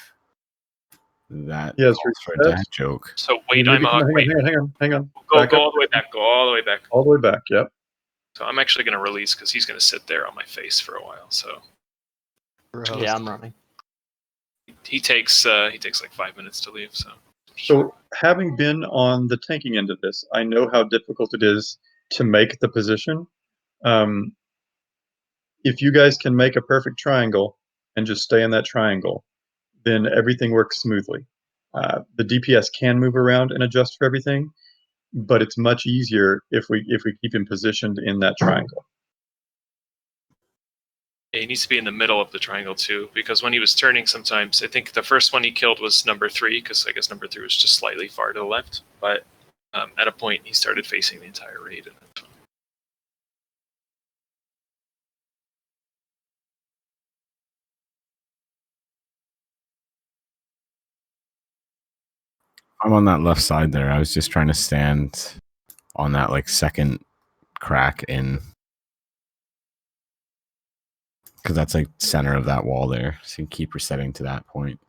[SPEAKER 8] that
[SPEAKER 1] Yes,
[SPEAKER 8] calls for a dad joke.
[SPEAKER 2] So wait, I'm Hawk. Wait.
[SPEAKER 1] Hang on.
[SPEAKER 2] Go
[SPEAKER 1] Back up.
[SPEAKER 2] all the way back. Go all the way back.
[SPEAKER 1] All the way back, yep.
[SPEAKER 2] So I'm actually going to release because he's going to sit there on my face for a while. So
[SPEAKER 4] Yeah, I'm running.
[SPEAKER 2] he takes like 5 minutes to leave.
[SPEAKER 1] So having been on the tanking end of this, I know how difficult it is to make the position. If you guys can make a perfect triangle and just stay in that triangle, then everything works smoothly. The DPS can move around and adjust for everything, but it's much easier if we keep him positioned in that triangle.
[SPEAKER 2] Yeah, he needs to be in the middle of the triangle too, because when he was turning, sometimes I think the first one he killed was number 3, because I guess number 3 was just slightly far to the left. But at a point, he started facing the entire raid. And that's fine.
[SPEAKER 8] I'm on that left side there. I was just trying to stand on that like second crack in, because that's like center of that wall there. So you can keep resetting to that point.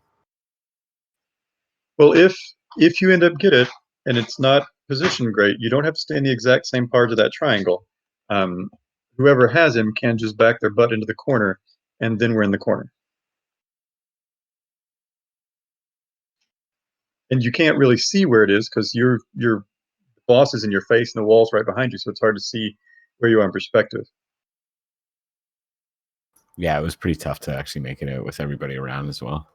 [SPEAKER 1] Well, if you end up get it and it's not positioned great, you don't have to stay in the exact same part of that triangle. Whoever has him can just back their butt into the corner, and then we're in the corner. And you can't really see where it is because your boss is in your face and the wall's right behind you, so it's hard to see where you are in perspective.
[SPEAKER 8] Yeah, it was pretty tough to actually make it out with everybody around as well.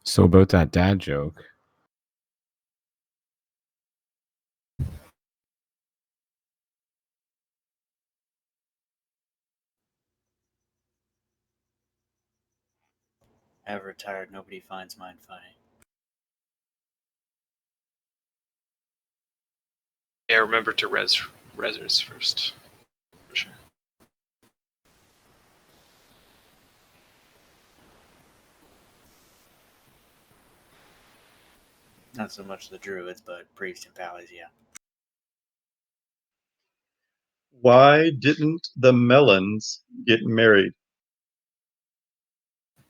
[SPEAKER 8] So about that dad joke.
[SPEAKER 6] Ever tired, nobody finds mine funny.
[SPEAKER 2] Yeah, remember to resers first, for sure.
[SPEAKER 6] Not so much the druids, but priests and pallies, yeah.
[SPEAKER 1] Why didn't the melons get married?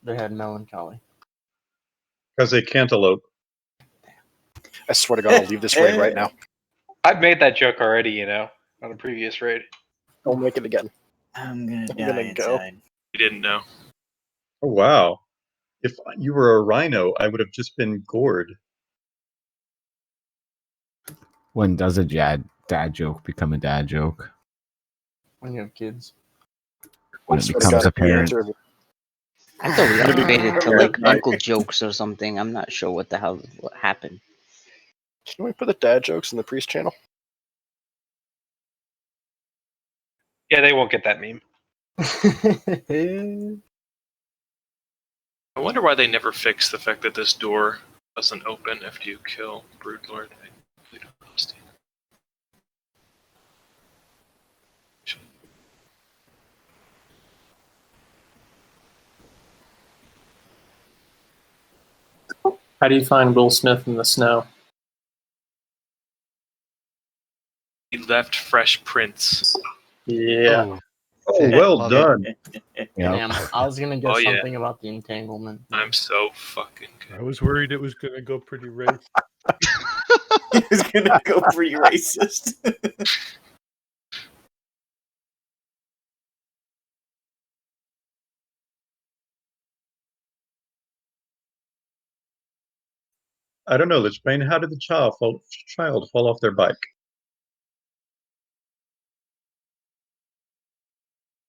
[SPEAKER 4] They had melancholy.
[SPEAKER 1] Because they cantaloupe.
[SPEAKER 5] I swear to God, I'll leave this raid right now.
[SPEAKER 19] I've made that joke already, you know, on a previous raid.
[SPEAKER 5] Don't make it again.
[SPEAKER 6] I'm gonna
[SPEAKER 5] I'm
[SPEAKER 6] die
[SPEAKER 5] gonna go.
[SPEAKER 6] inside.
[SPEAKER 2] You didn't know.
[SPEAKER 1] Oh, wow. If you were a rhino, I would have just been gored.
[SPEAKER 8] When does a dad joke become a dad joke?
[SPEAKER 4] When you have kids.
[SPEAKER 8] When it
[SPEAKER 5] Swear to
[SPEAKER 8] becomes
[SPEAKER 5] God,
[SPEAKER 8] apparent.
[SPEAKER 17] I thought we
[SPEAKER 5] Gonna be-
[SPEAKER 17] upgraded to like
[SPEAKER 5] Right.
[SPEAKER 17] uncle jokes or something. I'm not sure what the hell what happened.
[SPEAKER 5] Can we put the dad jokes in the priest channel?
[SPEAKER 19] Yeah, they won't get that meme.
[SPEAKER 2] I wonder why they never fixed the fact that this door doesn't open after you kill Broodlord. I really don't understand.
[SPEAKER 3] How do you find Will Smith in the snow?
[SPEAKER 2] He left fresh prints.
[SPEAKER 3] Yeah.
[SPEAKER 1] Oh, well
[SPEAKER 9] Love
[SPEAKER 1] done.
[SPEAKER 4] Damn, I was gonna guess
[SPEAKER 2] Oh, yeah.
[SPEAKER 4] something about the entanglement.
[SPEAKER 2] I'm so fucking good.
[SPEAKER 11] I was worried it was going to go pretty racist.
[SPEAKER 6] He was gonna go pretty racist.
[SPEAKER 1] I don't know, Lichbane. How did the child fall off their bike?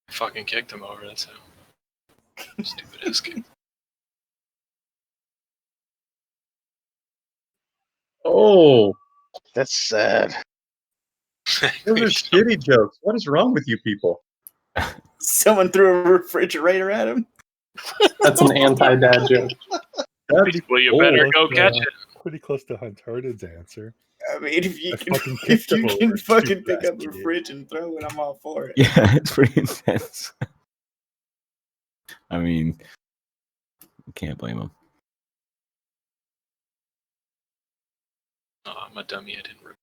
[SPEAKER 2] I fucking kicked him over, that's how. Stupid ass kid.
[SPEAKER 1] Oh,
[SPEAKER 5] That's sad.
[SPEAKER 1] those are shitty jokes. What is wrong with you people?
[SPEAKER 6] Someone threw a refrigerator at him.
[SPEAKER 3] That's an anti-dad joke.
[SPEAKER 2] Well, you better go catch it.
[SPEAKER 11] Pretty close to Huntarded's answer.
[SPEAKER 6] I mean, if you
[SPEAKER 11] I
[SPEAKER 6] can,
[SPEAKER 11] fucking
[SPEAKER 6] if
[SPEAKER 11] kicked
[SPEAKER 6] you
[SPEAKER 11] him
[SPEAKER 6] can
[SPEAKER 11] over,
[SPEAKER 6] fucking
[SPEAKER 11] stupid
[SPEAKER 6] pick
[SPEAKER 11] ass
[SPEAKER 6] up a
[SPEAKER 11] kid.
[SPEAKER 6] fridge and throw it, I'm all for it.
[SPEAKER 8] Yeah, it's pretty intense. I mean, you can't blame him.
[SPEAKER 2] Oh, I'm a dummy. I didn't. More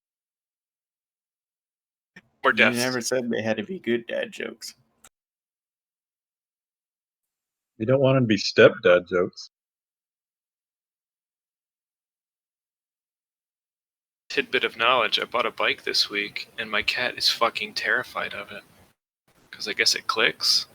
[SPEAKER 6] You
[SPEAKER 2] deaths.
[SPEAKER 6] never said they had to be good dad jokes.
[SPEAKER 1] You don't want them to be stepdad jokes.
[SPEAKER 2] Tidbit of knowledge: I bought a bike this week, and my cat is fucking terrified of it. Because I guess it clicks,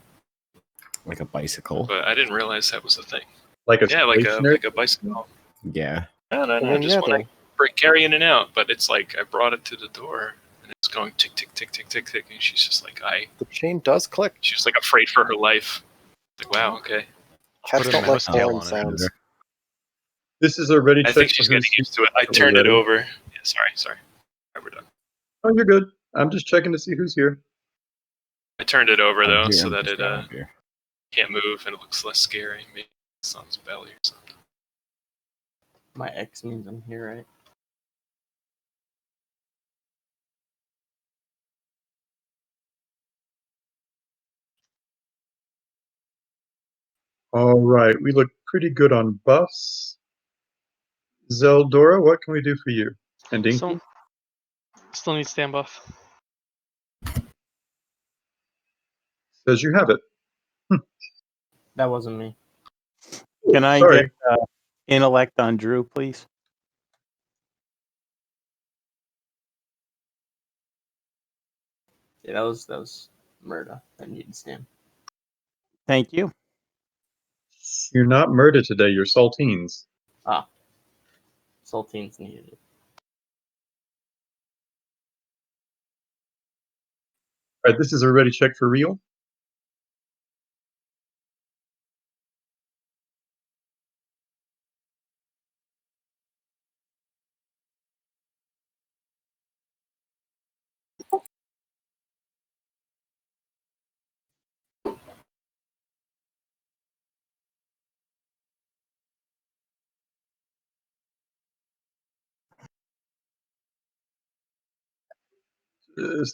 [SPEAKER 8] Like a bicycle.
[SPEAKER 2] but I didn't realize that was a thing.
[SPEAKER 1] Like a
[SPEAKER 2] Yeah, like
[SPEAKER 1] stationary-
[SPEAKER 2] a bicycle.
[SPEAKER 8] Yeah.
[SPEAKER 2] No,
[SPEAKER 5] Well,
[SPEAKER 2] just
[SPEAKER 5] yeah,
[SPEAKER 2] when I carry in and out. But it's like I brought it to the door, and it's going tick tick tick tick tick tick, and she's just like
[SPEAKER 5] The chain does click.
[SPEAKER 2] she's like afraid for her life. Like wow, okay.
[SPEAKER 5] Cats
[SPEAKER 20] Put a
[SPEAKER 5] don't like
[SPEAKER 20] mouse tail
[SPEAKER 5] horn
[SPEAKER 20] on it.
[SPEAKER 5] sounds.
[SPEAKER 1] This is a ready
[SPEAKER 2] I
[SPEAKER 1] check.
[SPEAKER 2] think she's
[SPEAKER 1] for
[SPEAKER 2] getting
[SPEAKER 1] who's-
[SPEAKER 2] used to it. I
[SPEAKER 1] Are we
[SPEAKER 2] turned it
[SPEAKER 1] ready?
[SPEAKER 2] over. Yeah, sorry. All right, we're done.
[SPEAKER 1] Oh, you're good. I'm just checking to see who's here.
[SPEAKER 2] I turned it over
[SPEAKER 8] I'm
[SPEAKER 2] though,
[SPEAKER 8] here,
[SPEAKER 2] so
[SPEAKER 8] I'm
[SPEAKER 2] that
[SPEAKER 8] just
[SPEAKER 2] it
[SPEAKER 8] down here.
[SPEAKER 2] can't move and it looks less scary. Maybe it's on its belly or something.
[SPEAKER 4] My X means I'm here, right?
[SPEAKER 1] All right, we look pretty good on buffs. Zeldora, what can we do for you? And Dinky?
[SPEAKER 3] Still need stand buff.
[SPEAKER 1] Says you have it.
[SPEAKER 4] That wasn't me.
[SPEAKER 10] Can I
[SPEAKER 1] Sorry.
[SPEAKER 10] get intellect on Drew, please?
[SPEAKER 4] Yeah, that was Murda that needed stand.
[SPEAKER 10] Thank you.
[SPEAKER 1] You're not murder today, you're saltines.
[SPEAKER 4] Ah. Saltines needed it.
[SPEAKER 1] All right, this is a ready check for real.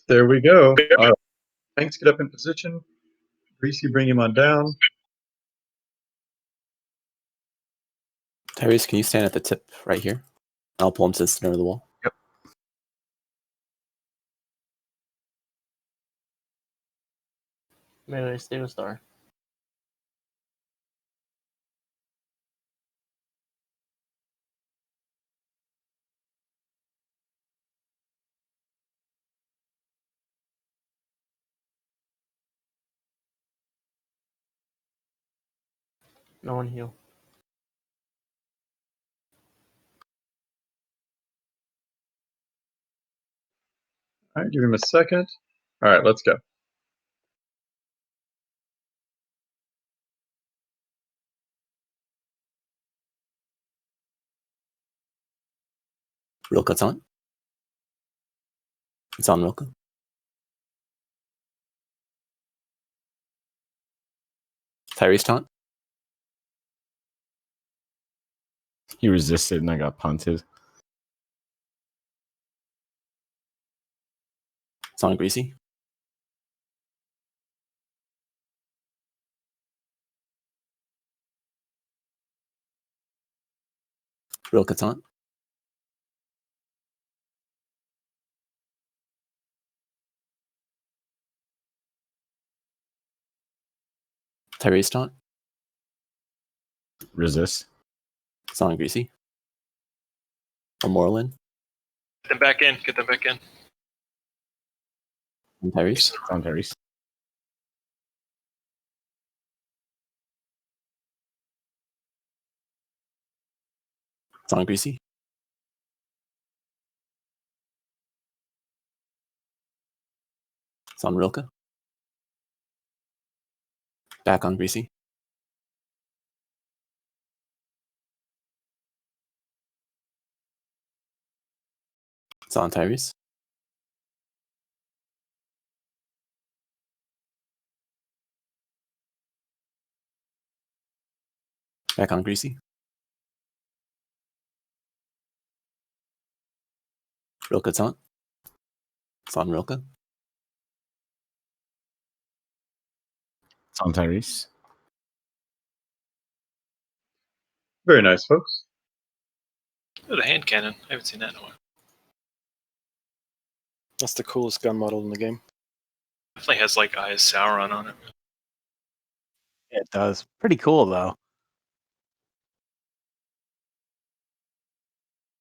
[SPEAKER 1] There we go. All right. Thanks, get up in position. Greasy, bring him on down.
[SPEAKER 16] Tyrese, can you stand at the tip right here? I'll pull him to the center of the wall.
[SPEAKER 8] Yep.
[SPEAKER 4] Melee, stay with Star. No one heal.
[SPEAKER 1] All right, give him a second. All right, let's go.
[SPEAKER 16] Rilka's on. It's on Rilka. Tyrese taunt.
[SPEAKER 8] He resisted and I got punted.
[SPEAKER 16] It's on Greasy. Rilka taunt. Tyrese taunt.
[SPEAKER 8] Resist.
[SPEAKER 16] It's on Greasy. Or Moreland.
[SPEAKER 2] Get them back in. Get them back in.
[SPEAKER 16] And Tyrese.
[SPEAKER 8] It's on Tyrese.
[SPEAKER 16] It's on Greasy. It's on Rilka. Back on Greasy. It's on Tyrese. Back on Greasy. Rilka taunt. It's on Rilka.
[SPEAKER 8] It's on Tyrese.
[SPEAKER 1] Very nice, folks.
[SPEAKER 2] Oh, the hand cannon. I haven't seen that in a while.
[SPEAKER 5] That's the coolest gun model in the game.
[SPEAKER 2] Definitely has like Eye of Sauron on it.
[SPEAKER 10] It does. Pretty cool though.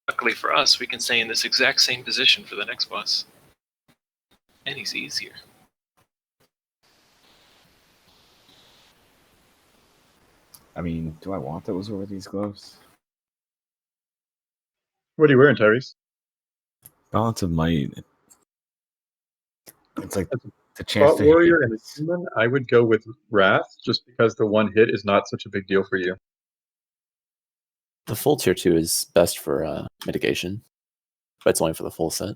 [SPEAKER 2] Luckily for us, we can stay in this exact same position for the next boss. And he's easier.
[SPEAKER 8] I mean, do I want those over these gloves?
[SPEAKER 1] What are you wearing, Tyrese?
[SPEAKER 8] Balance of Might. It's like the chance
[SPEAKER 1] Spot
[SPEAKER 8] to
[SPEAKER 1] Warrior
[SPEAKER 8] hit.
[SPEAKER 1] and Human, I would go with Wrath, just because the one hit is not such a big deal for you.
[SPEAKER 16] The full tier 2 is best for mitigation. But it's only for the full set.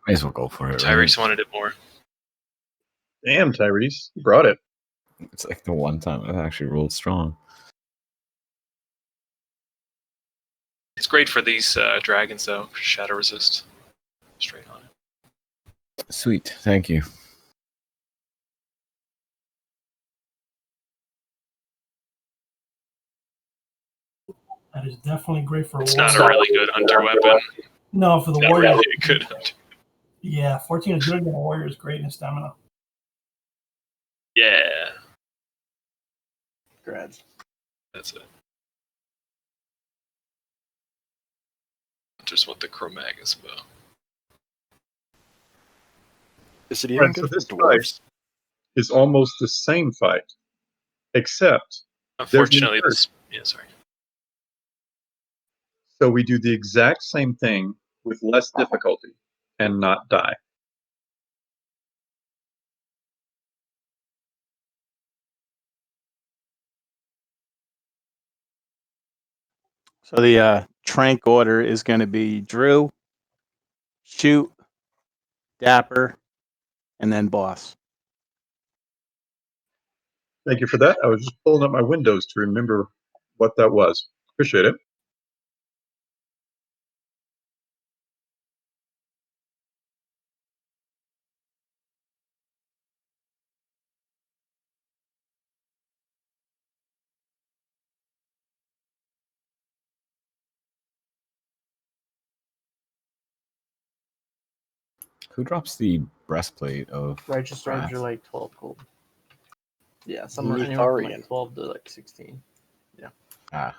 [SPEAKER 8] May as well go for it.
[SPEAKER 2] Tyrese wanted it more.
[SPEAKER 1] Damn, Tyrese, you brought it.
[SPEAKER 8] It's like the one time I've actually rolled strong.
[SPEAKER 2] It's great for these dragons, though. Shadow resist. Straight on it.
[SPEAKER 8] Sweet, thank you.
[SPEAKER 15] That is definitely great for
[SPEAKER 2] It's
[SPEAKER 15] warrior.
[SPEAKER 2] not a really good hunter weapon.
[SPEAKER 15] No, for the
[SPEAKER 2] Not
[SPEAKER 15] warrior.
[SPEAKER 2] really a good hunter.
[SPEAKER 15] Yeah, 14 is good, and the warrior is great in stamina.
[SPEAKER 2] Yeah.
[SPEAKER 4] Grads.
[SPEAKER 2] That's it. Just what the Cro-Magus bow.
[SPEAKER 5] Is it even
[SPEAKER 1] Right,
[SPEAKER 5] good
[SPEAKER 1] so
[SPEAKER 5] for
[SPEAKER 1] this
[SPEAKER 5] dwarves?
[SPEAKER 1] fight is almost the same fight, except
[SPEAKER 2] Unfortunately,
[SPEAKER 1] there's
[SPEAKER 2] this. Yeah, sorry.
[SPEAKER 1] so we do the exact same thing with less difficulty and not die.
[SPEAKER 10] So the Trank order is going to be Drew, Shoot, Dapper, and then Boss.
[SPEAKER 1] Thank you for that. I was just pulling up my windows to remember what that was. Appreciate it.
[SPEAKER 8] Who drops the breastplate of
[SPEAKER 4] Righteous robes
[SPEAKER 8] Wrath?
[SPEAKER 4] are like 12 gold. Yeah, some are anywhere from like
[SPEAKER 5] Nitharian.
[SPEAKER 4] 12 to like 16. Yeah.
[SPEAKER 8] Ah.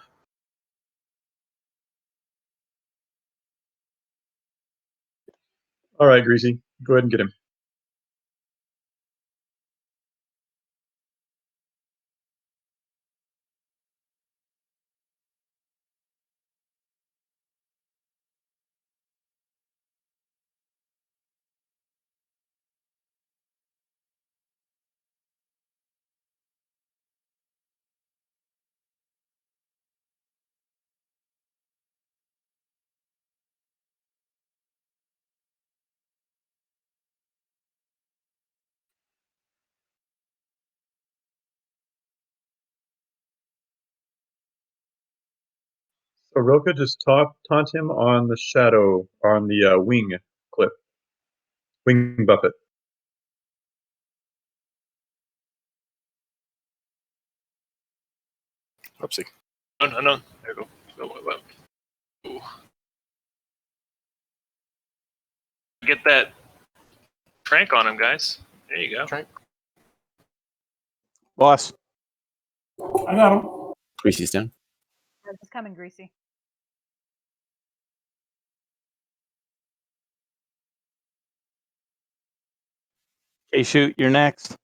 [SPEAKER 1] All right, Greasy, go ahead and get him. So Roka, just taunt him on the shadow, on the wing clip. Wing buffet.
[SPEAKER 5] Oopsie.
[SPEAKER 2] No. There you go. Ooh. Get that trank on him, guys. There you go.
[SPEAKER 4] Trank.
[SPEAKER 10] Boss.
[SPEAKER 15] I got him.
[SPEAKER 16] Greasy's down.
[SPEAKER 12] It's coming, Greasy.
[SPEAKER 10] Okay, shoot, you're next.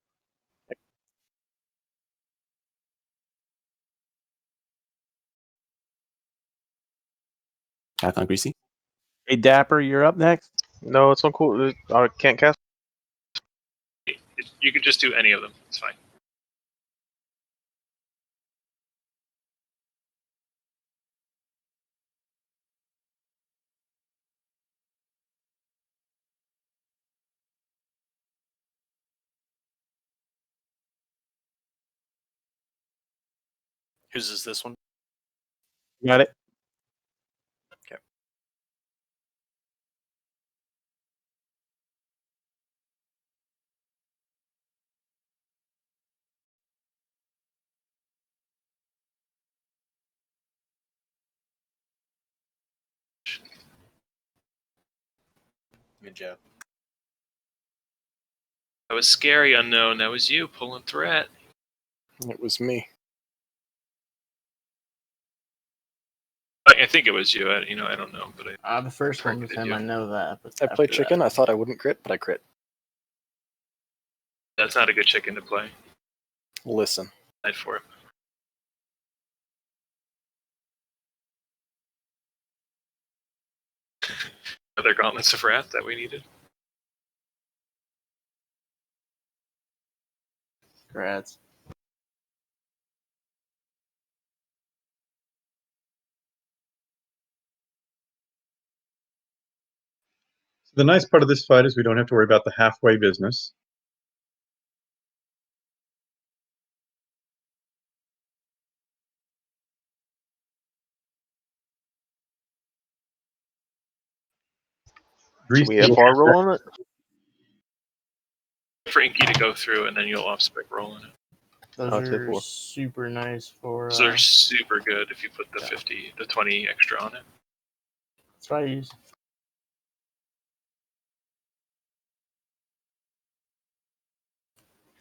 [SPEAKER 16] Back on Greasy.
[SPEAKER 10] Hey, Dapper, you're up next.
[SPEAKER 19] No, it's not cool. I can't cast.
[SPEAKER 2] You could just do any of them. It's fine.
[SPEAKER 7] Whose is this one?
[SPEAKER 10] Got it.
[SPEAKER 7] Okay.
[SPEAKER 6] Good job.
[SPEAKER 2] That was scary, Unknown. That was you pulling threat.
[SPEAKER 5] It was me.
[SPEAKER 2] I think it was you. I don't know, but
[SPEAKER 4] The first one was him.
[SPEAKER 2] you.
[SPEAKER 4] I know that. But
[SPEAKER 5] I played
[SPEAKER 4] after
[SPEAKER 5] chicken.
[SPEAKER 4] that-
[SPEAKER 5] I thought I wouldn't crit, but I crit.
[SPEAKER 2] That's not a good chicken to play.
[SPEAKER 5] Listen.
[SPEAKER 2] Night for it. Other gauntlets of wrath that we needed.
[SPEAKER 4] Congrats.
[SPEAKER 1] So the nice part of this fight is we don't have to worry about the halfway business.
[SPEAKER 19] Should we have bar roll on it?
[SPEAKER 2] For Inky to go through, and then you'll off-spec roll in it.
[SPEAKER 4] Those are super nice for.
[SPEAKER 2] So they're super good if you put the 20 extra on it.
[SPEAKER 4] That's what I use.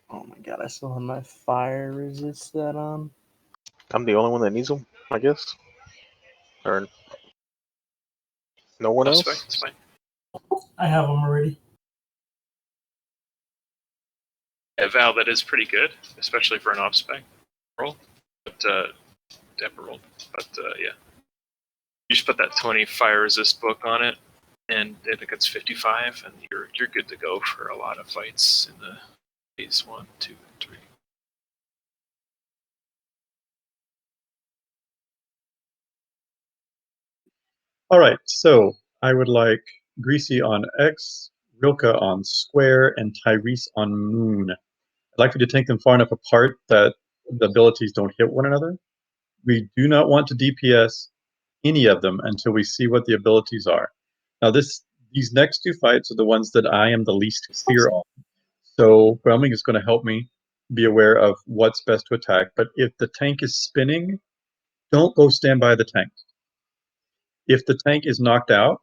[SPEAKER 4] Oh my god, I still have my fire resist that on.
[SPEAKER 19] I'm the only one that needs them, I guess. Or no one else?
[SPEAKER 2] It's fine.
[SPEAKER 15] I have them already.
[SPEAKER 2] Yeah, Val, that is pretty good, especially for an off-spec roll. But Dapper roll. But yeah. You just put that 20 fire resist book on it, and it gets 55, and you're good to go for a lot of fights in the phase 1, 2, and 3.
[SPEAKER 1] All right, so I would like Greasy on X, Rilka on Square, and Tyrese on Moon. I'd like you to take them far enough apart that the abilities don't hit one another. We do not want to DPS any of them until we see what the abilities are. Now, these next two fights are the ones that I am the least clear on. So Browning is going to help me be aware of what's best to attack. But if the tank is spinning, don't go stand by the tank. If the tank is knocked out,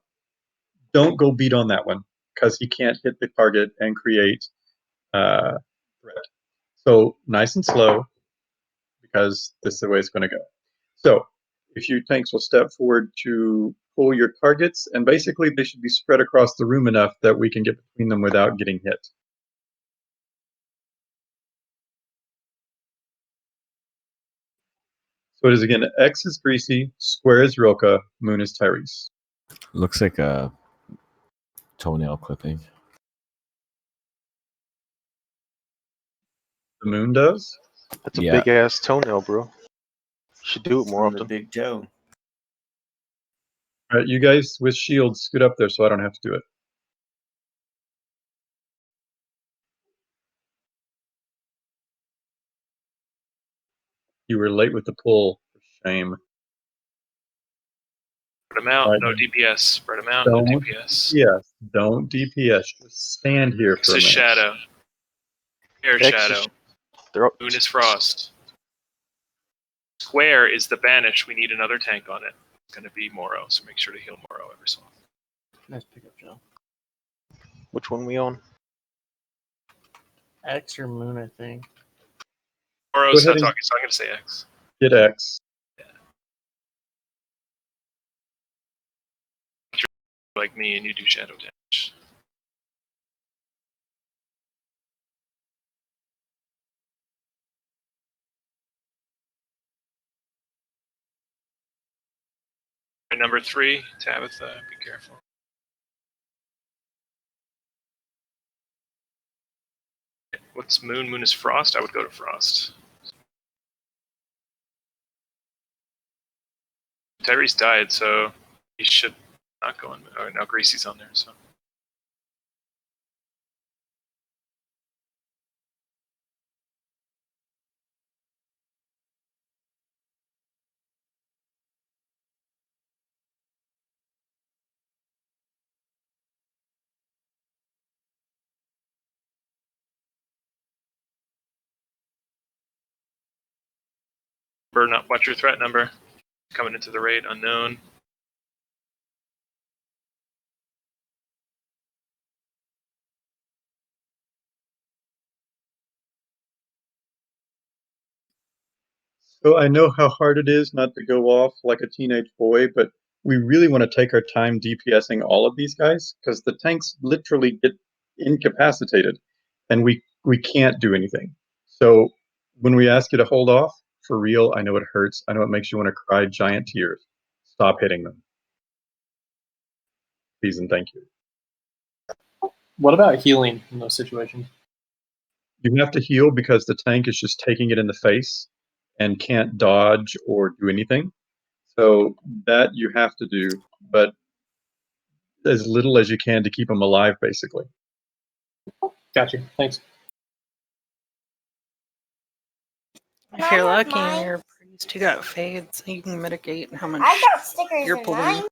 [SPEAKER 1] don't go beat on that one, because he can't hit the target and create threat. So nice and slow, because this is the way it's going to go. So if you tanks will step forward to pull your targets, and basically they should be spread across the room enough that we can get between them without getting hit. So it is again, X is Greasy, square is Rilka, moon is Tyrese.
[SPEAKER 8] Looks like a toenail clipping.
[SPEAKER 1] The moon does?
[SPEAKER 19] That's a
[SPEAKER 8] Yeah.
[SPEAKER 19] big ass toenail, bro. Should do it more
[SPEAKER 6] On the
[SPEAKER 19] often.
[SPEAKER 6] big toe.
[SPEAKER 1] All right, you guys with shields, scoot up there so I don't have to do it. You were late with the pull. Shame.
[SPEAKER 2] Spread them out.
[SPEAKER 1] Right.
[SPEAKER 2] No DPS. Spread them out. No
[SPEAKER 1] Don't
[SPEAKER 2] DPS.
[SPEAKER 1] Yes, don't DPS. Just stand here
[SPEAKER 2] X
[SPEAKER 1] for a
[SPEAKER 2] is
[SPEAKER 1] minute.
[SPEAKER 2] shadow. Air
[SPEAKER 19] X is
[SPEAKER 2] shadow.
[SPEAKER 19] They're
[SPEAKER 2] Moon is frost. Square is the banish. We need another tank on it. It's going to be Moro, so make sure to heal Moro every so often.
[SPEAKER 4] Nice pickup, Joe.
[SPEAKER 19] Which one we on?
[SPEAKER 4] X or Moon, I think.
[SPEAKER 2] Moro's
[SPEAKER 1] Go
[SPEAKER 2] not
[SPEAKER 1] ahead and
[SPEAKER 2] talking, so I'm going to say X.
[SPEAKER 1] get X.
[SPEAKER 2] Like me, and you do shadow damage. And number 3, Tabitha, be careful. What's Moon? Moon is Frost? I would go to Frost. Tyrese died, so he should not go on. Oh, now Gracie's on there, so. Burn up. Watch your threat number. Coming into the raid, unknown.
[SPEAKER 1] So I know how hard it is not to go off like a teenage boy, but we really want to take our time DPSing all of these guys, because the tanks literally get incapacitated and we can't do anything. So when we ask you to hold off, for real, I know it hurts. I know it makes you want to cry giant tears. Stop hitting them. Please and thank you.
[SPEAKER 21] What about healing in those situations?
[SPEAKER 1] You have to heal because the tank is just taking it in the face and can't dodge or do anything. So that you have to do, but as little as you can to keep them alive, basically.
[SPEAKER 21] Gotcha. Thanks.
[SPEAKER 18] If you're lucky and you're a priest, you got fades, so you can mitigate how much
[SPEAKER 22] I got stickers
[SPEAKER 18] you're
[SPEAKER 22] in
[SPEAKER 18] pulling.
[SPEAKER 22] mine.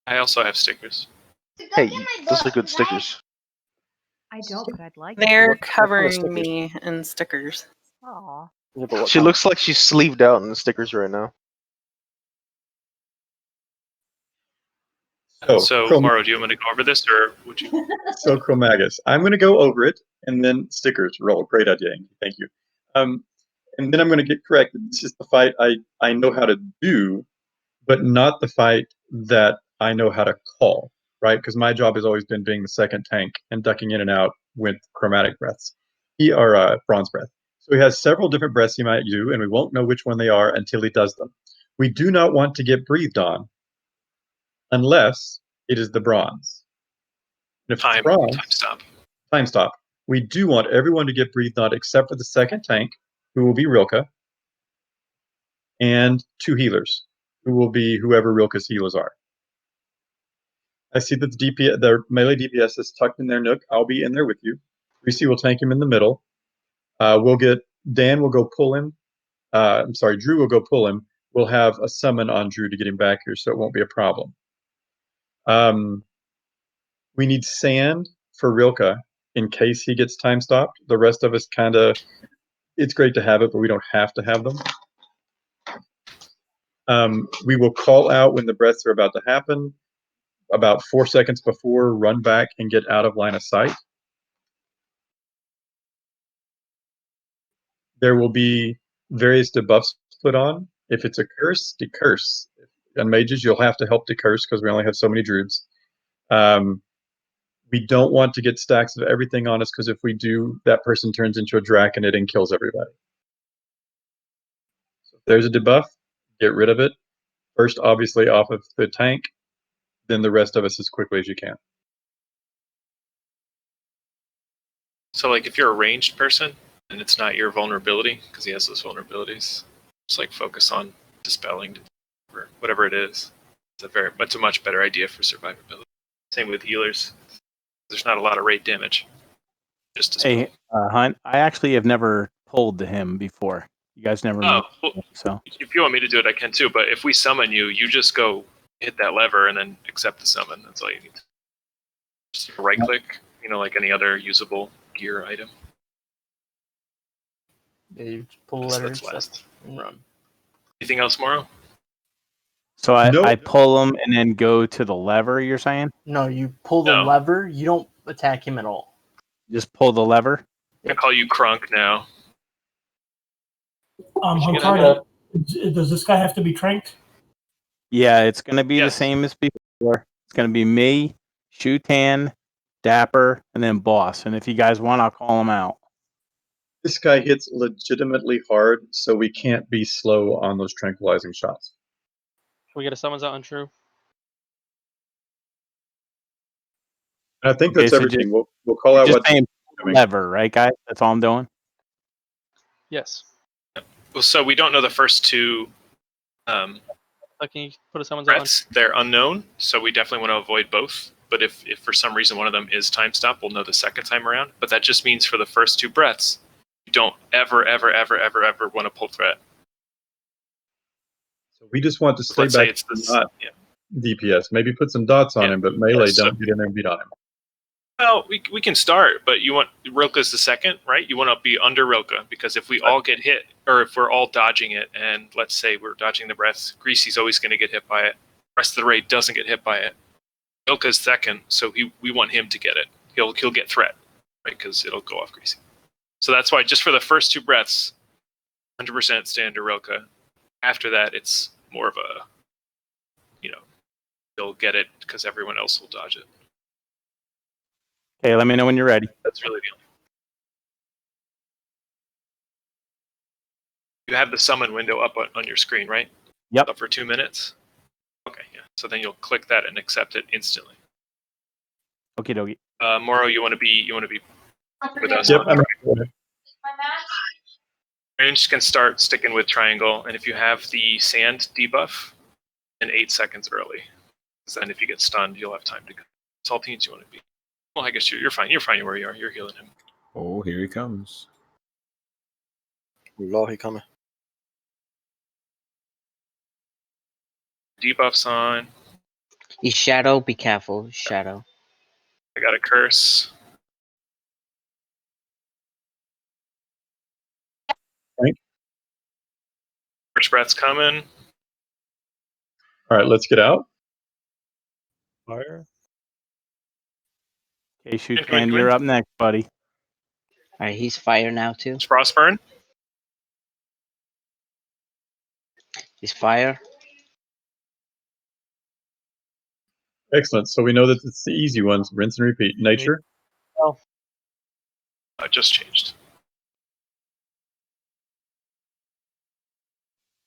[SPEAKER 2] I also have stickers.
[SPEAKER 19] Hey, those are good stickers.
[SPEAKER 12] I don't, but I'd like
[SPEAKER 18] They're
[SPEAKER 12] to.
[SPEAKER 18] covering me in stickers.
[SPEAKER 12] Aw.
[SPEAKER 19] She looks like she's sleeved out in the stickers right now.
[SPEAKER 2] So, Moro, do you want me to go over this, or would you?
[SPEAKER 1] So Chromagus, I'm going to go over it, and then stickers. Roll. Great idea, Andy. Thank you. And then I'm going to get corrected. This is the fight I know how to do, but not the fight that I know how to call, right? Because my job has always been being the second tank and ducking in and out with chromatic breaths. Bronze breath. So he has several different breaths he might do, and we won't know which one they are until he does them. We do not want to get breathed on unless it is the bronze. And if it's bronze, time stop. We do want everyone to get breathed on except for the second tank, who will be Rilka, and 2 healers, who will be whoever Rilka's healers are. I see that the melee DPS is tucked in their nook. I'll be in there with you. Greasy will tank him in the middle. Dan will go pull him. Drew will go pull him. We'll have a summon on Drew to get him back here, so it won't be a problem. We need sand for Rilka in case he gets time stopped. The rest of us it's great to have it, but we don't have to have them. We will call out when the breaths are about to happen. about 4 seconds before, run back and get out of line of sight. There will be various debuffs put on. If it's a curse, decurse. And mages, you'll have to help decurse because we only have so many druids. We don't want to get stacks of everything on us because if we do, that person turns into a draconid and kills everybody. So if there's a debuff, get rid of it. First, obviously, off of the tank, then the rest of us as quickly as you can.
[SPEAKER 2] So, like, if you're a ranged person and it's not your vulnerability, because he has those vulnerabilities, just like focus on dispelling or whatever it is. It's a much better idea for survivability. Same with healers. There's not a lot of rate damage. Just dispel.
[SPEAKER 10] Hey, Hunt, I actually have never pulled to him before. You guys never
[SPEAKER 2] Oh,
[SPEAKER 10] know,
[SPEAKER 2] well,
[SPEAKER 10] so.
[SPEAKER 2] if you want me to do it, I can too. But if we summon you, you just go hit that lever and then accept the summon. That's all you need. Just right click, like any other usable gear item.
[SPEAKER 4] Yeah, you just pull the lever, accept, and run.
[SPEAKER 2] Anything else, Morrow?
[SPEAKER 10] So I
[SPEAKER 1] Nope.
[SPEAKER 10] pull him and then go to the lever, you're saying?
[SPEAKER 4] No, you pull the lever. You don't attack him at all.
[SPEAKER 10] Just pull the lever?
[SPEAKER 2] I call you Crunk now.
[SPEAKER 15] Hunkarda, does this guy have to be tranked?
[SPEAKER 10] Yeah, it's going to be the same as before. It's going to be me, Shutan, Dapper, and then Boss. And if you guys want, I'll call them out.
[SPEAKER 1] This guy hits legitimately hard, so we can't be slow on those tranquilizing shots.
[SPEAKER 3] Can we get a summons out on True?
[SPEAKER 1] And I think
[SPEAKER 10] Okay,
[SPEAKER 1] that's
[SPEAKER 10] so
[SPEAKER 1] everything. We'll call out
[SPEAKER 10] just
[SPEAKER 1] what
[SPEAKER 10] saying lever, right, guys? That's all I'm doing.
[SPEAKER 3] Yes.
[SPEAKER 2] Well, so we don't know the first two
[SPEAKER 3] Can you put a summons out on?
[SPEAKER 2] threats. They're unknown, so we definitely want to avoid both. But if for some reason one of them is time stop, we'll know the second time around. But that just means for the first two breaths, you don't ever want to pull threat.
[SPEAKER 1] So we just want to stay
[SPEAKER 2] Let's say
[SPEAKER 1] back
[SPEAKER 2] it's this.
[SPEAKER 1] not DPS. Maybe put some dots on him, but melee don't get in there and beat on him.
[SPEAKER 2] Well, we can start, but you want Rilka's the second, right? You want to be under Rilka because if we all get hit, or if we're all dodging it, and let's say we're dodging the breath, Greasy's always going to get hit by it. The rest of the raid doesn't get hit by it. Rilka's second, so we want him to get it. He'll get threat, right? Because it'll go off Greasy. So that's why just for the first two breaths, 100% stay under Rilka. After that, it's more of a, he'll get it because everyone else will dodge it.
[SPEAKER 10] Okay, let me know when you're ready.
[SPEAKER 2] That's really the only. You have the summon window up on your screen, right?
[SPEAKER 10] Yep.
[SPEAKER 2] Up for 2 minutes. Okay, yeah. So then you'll click that and accept it instantly.
[SPEAKER 10] Okie dokie.
[SPEAKER 2] Morrow, you want to be with us?
[SPEAKER 1] Yep, I'm
[SPEAKER 2] Range can start sticking with triangle, and if you have the sand debuff, then 8 seconds early. Because then if you get stunned, you'll have time to go. Saltines, you want to be. Well, I guess you're fine. You're fine where you are. You're healing him.
[SPEAKER 8] Oh, here he comes.
[SPEAKER 5] Law, he coming.
[SPEAKER 2] Debuffs on.
[SPEAKER 17] He's shadow. Be careful. Shadow.
[SPEAKER 2] I got a curse.
[SPEAKER 1] Right.
[SPEAKER 2] First breath's coming.
[SPEAKER 1] All right, let's get out.
[SPEAKER 11] Fire.
[SPEAKER 10] Okay, Shutan, you're up next, buddy.
[SPEAKER 17] All right, he's fire now too.
[SPEAKER 2] It's Frostburn.
[SPEAKER 17] He's fire.
[SPEAKER 1] Excellent. So we know that it's the easy ones. Rinse and repeat. Nature.
[SPEAKER 3] Oh.
[SPEAKER 2] Just changed.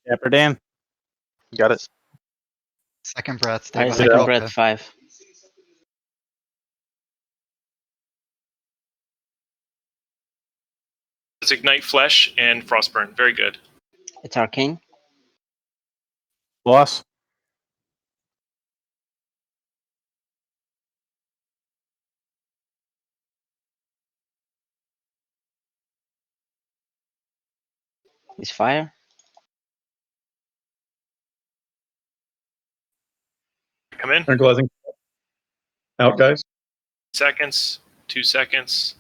[SPEAKER 10] Dapper Dan.
[SPEAKER 19] Got it.
[SPEAKER 9] Second breath.
[SPEAKER 17] All
[SPEAKER 9] Stay
[SPEAKER 17] right,
[SPEAKER 9] behind
[SPEAKER 17] second
[SPEAKER 9] Rilka.
[SPEAKER 17] breath 5.
[SPEAKER 2] It's Ignite Flesh and Frostburn. Very good.
[SPEAKER 17] It's arcane.
[SPEAKER 10] Boss.
[SPEAKER 17] He's fire.
[SPEAKER 2] Come in.
[SPEAKER 1] Tranquilizing. Out, guys.
[SPEAKER 2] Seconds. 2 seconds.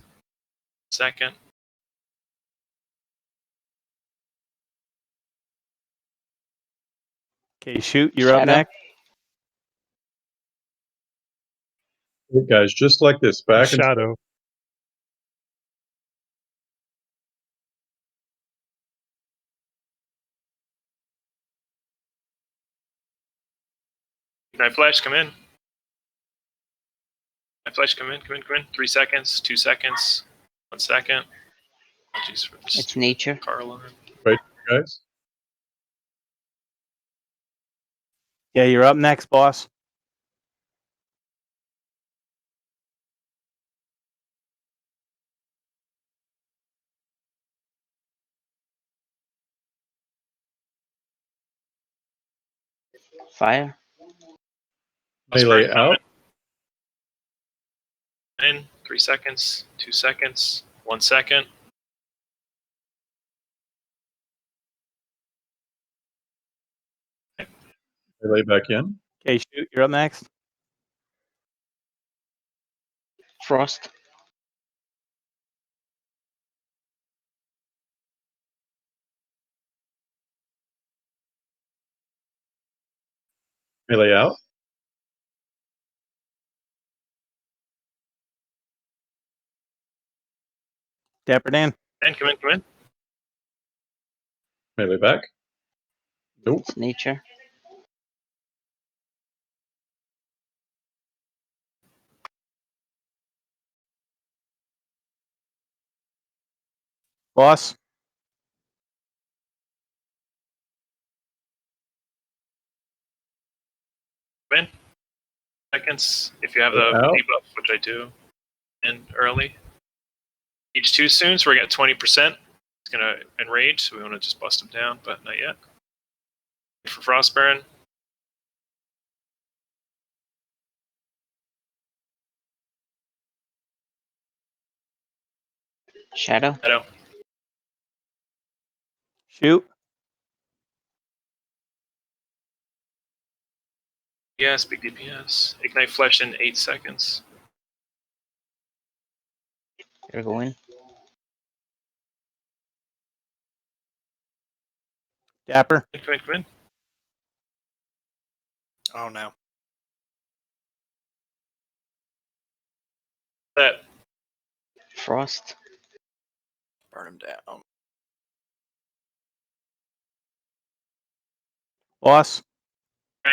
[SPEAKER 2] Second.
[SPEAKER 10] Okay, shoot, you're up
[SPEAKER 17] Shadow.
[SPEAKER 10] next.
[SPEAKER 1] Hey, guys, just like this, back and
[SPEAKER 11] Shadow.
[SPEAKER 2] Night Flash, come in. Night Flash, come in. 3 seconds, 2 seconds, 1 second. Apologies for this.
[SPEAKER 17] It's nature.
[SPEAKER 2] Car alarm.
[SPEAKER 1] right, guys.
[SPEAKER 10] Yeah, you're up next, boss.
[SPEAKER 17] Fire.
[SPEAKER 1] Melee out.
[SPEAKER 2] In 3 seconds, 2 seconds, 1 second.
[SPEAKER 1] Melee back in.
[SPEAKER 10] Okay, shoot, you're up next.
[SPEAKER 17] Frost.
[SPEAKER 1] Melee out.
[SPEAKER 10] Dapper Dan.
[SPEAKER 2] And come in.
[SPEAKER 1] Melee back. Nope.
[SPEAKER 17] It's nature.
[SPEAKER 10] Boss.
[SPEAKER 2] Come in. Seconds. If you have the
[SPEAKER 1] Out.
[SPEAKER 2] debuff, which I do, and early. Each too soon, so we're getting 20%. It's gonna enrage, so we want to just bust him down, but not yet. For Frostburn.
[SPEAKER 17] Shadow.
[SPEAKER 10] Shoot.
[SPEAKER 2] Yes, big DPS. Ignite Flesh in 8 seconds.
[SPEAKER 17] You're going.
[SPEAKER 10] Dapper.
[SPEAKER 2] Come in.
[SPEAKER 7] Oh no.
[SPEAKER 2] That.
[SPEAKER 17] Frost.
[SPEAKER 7] Burn him down.
[SPEAKER 10] Boss.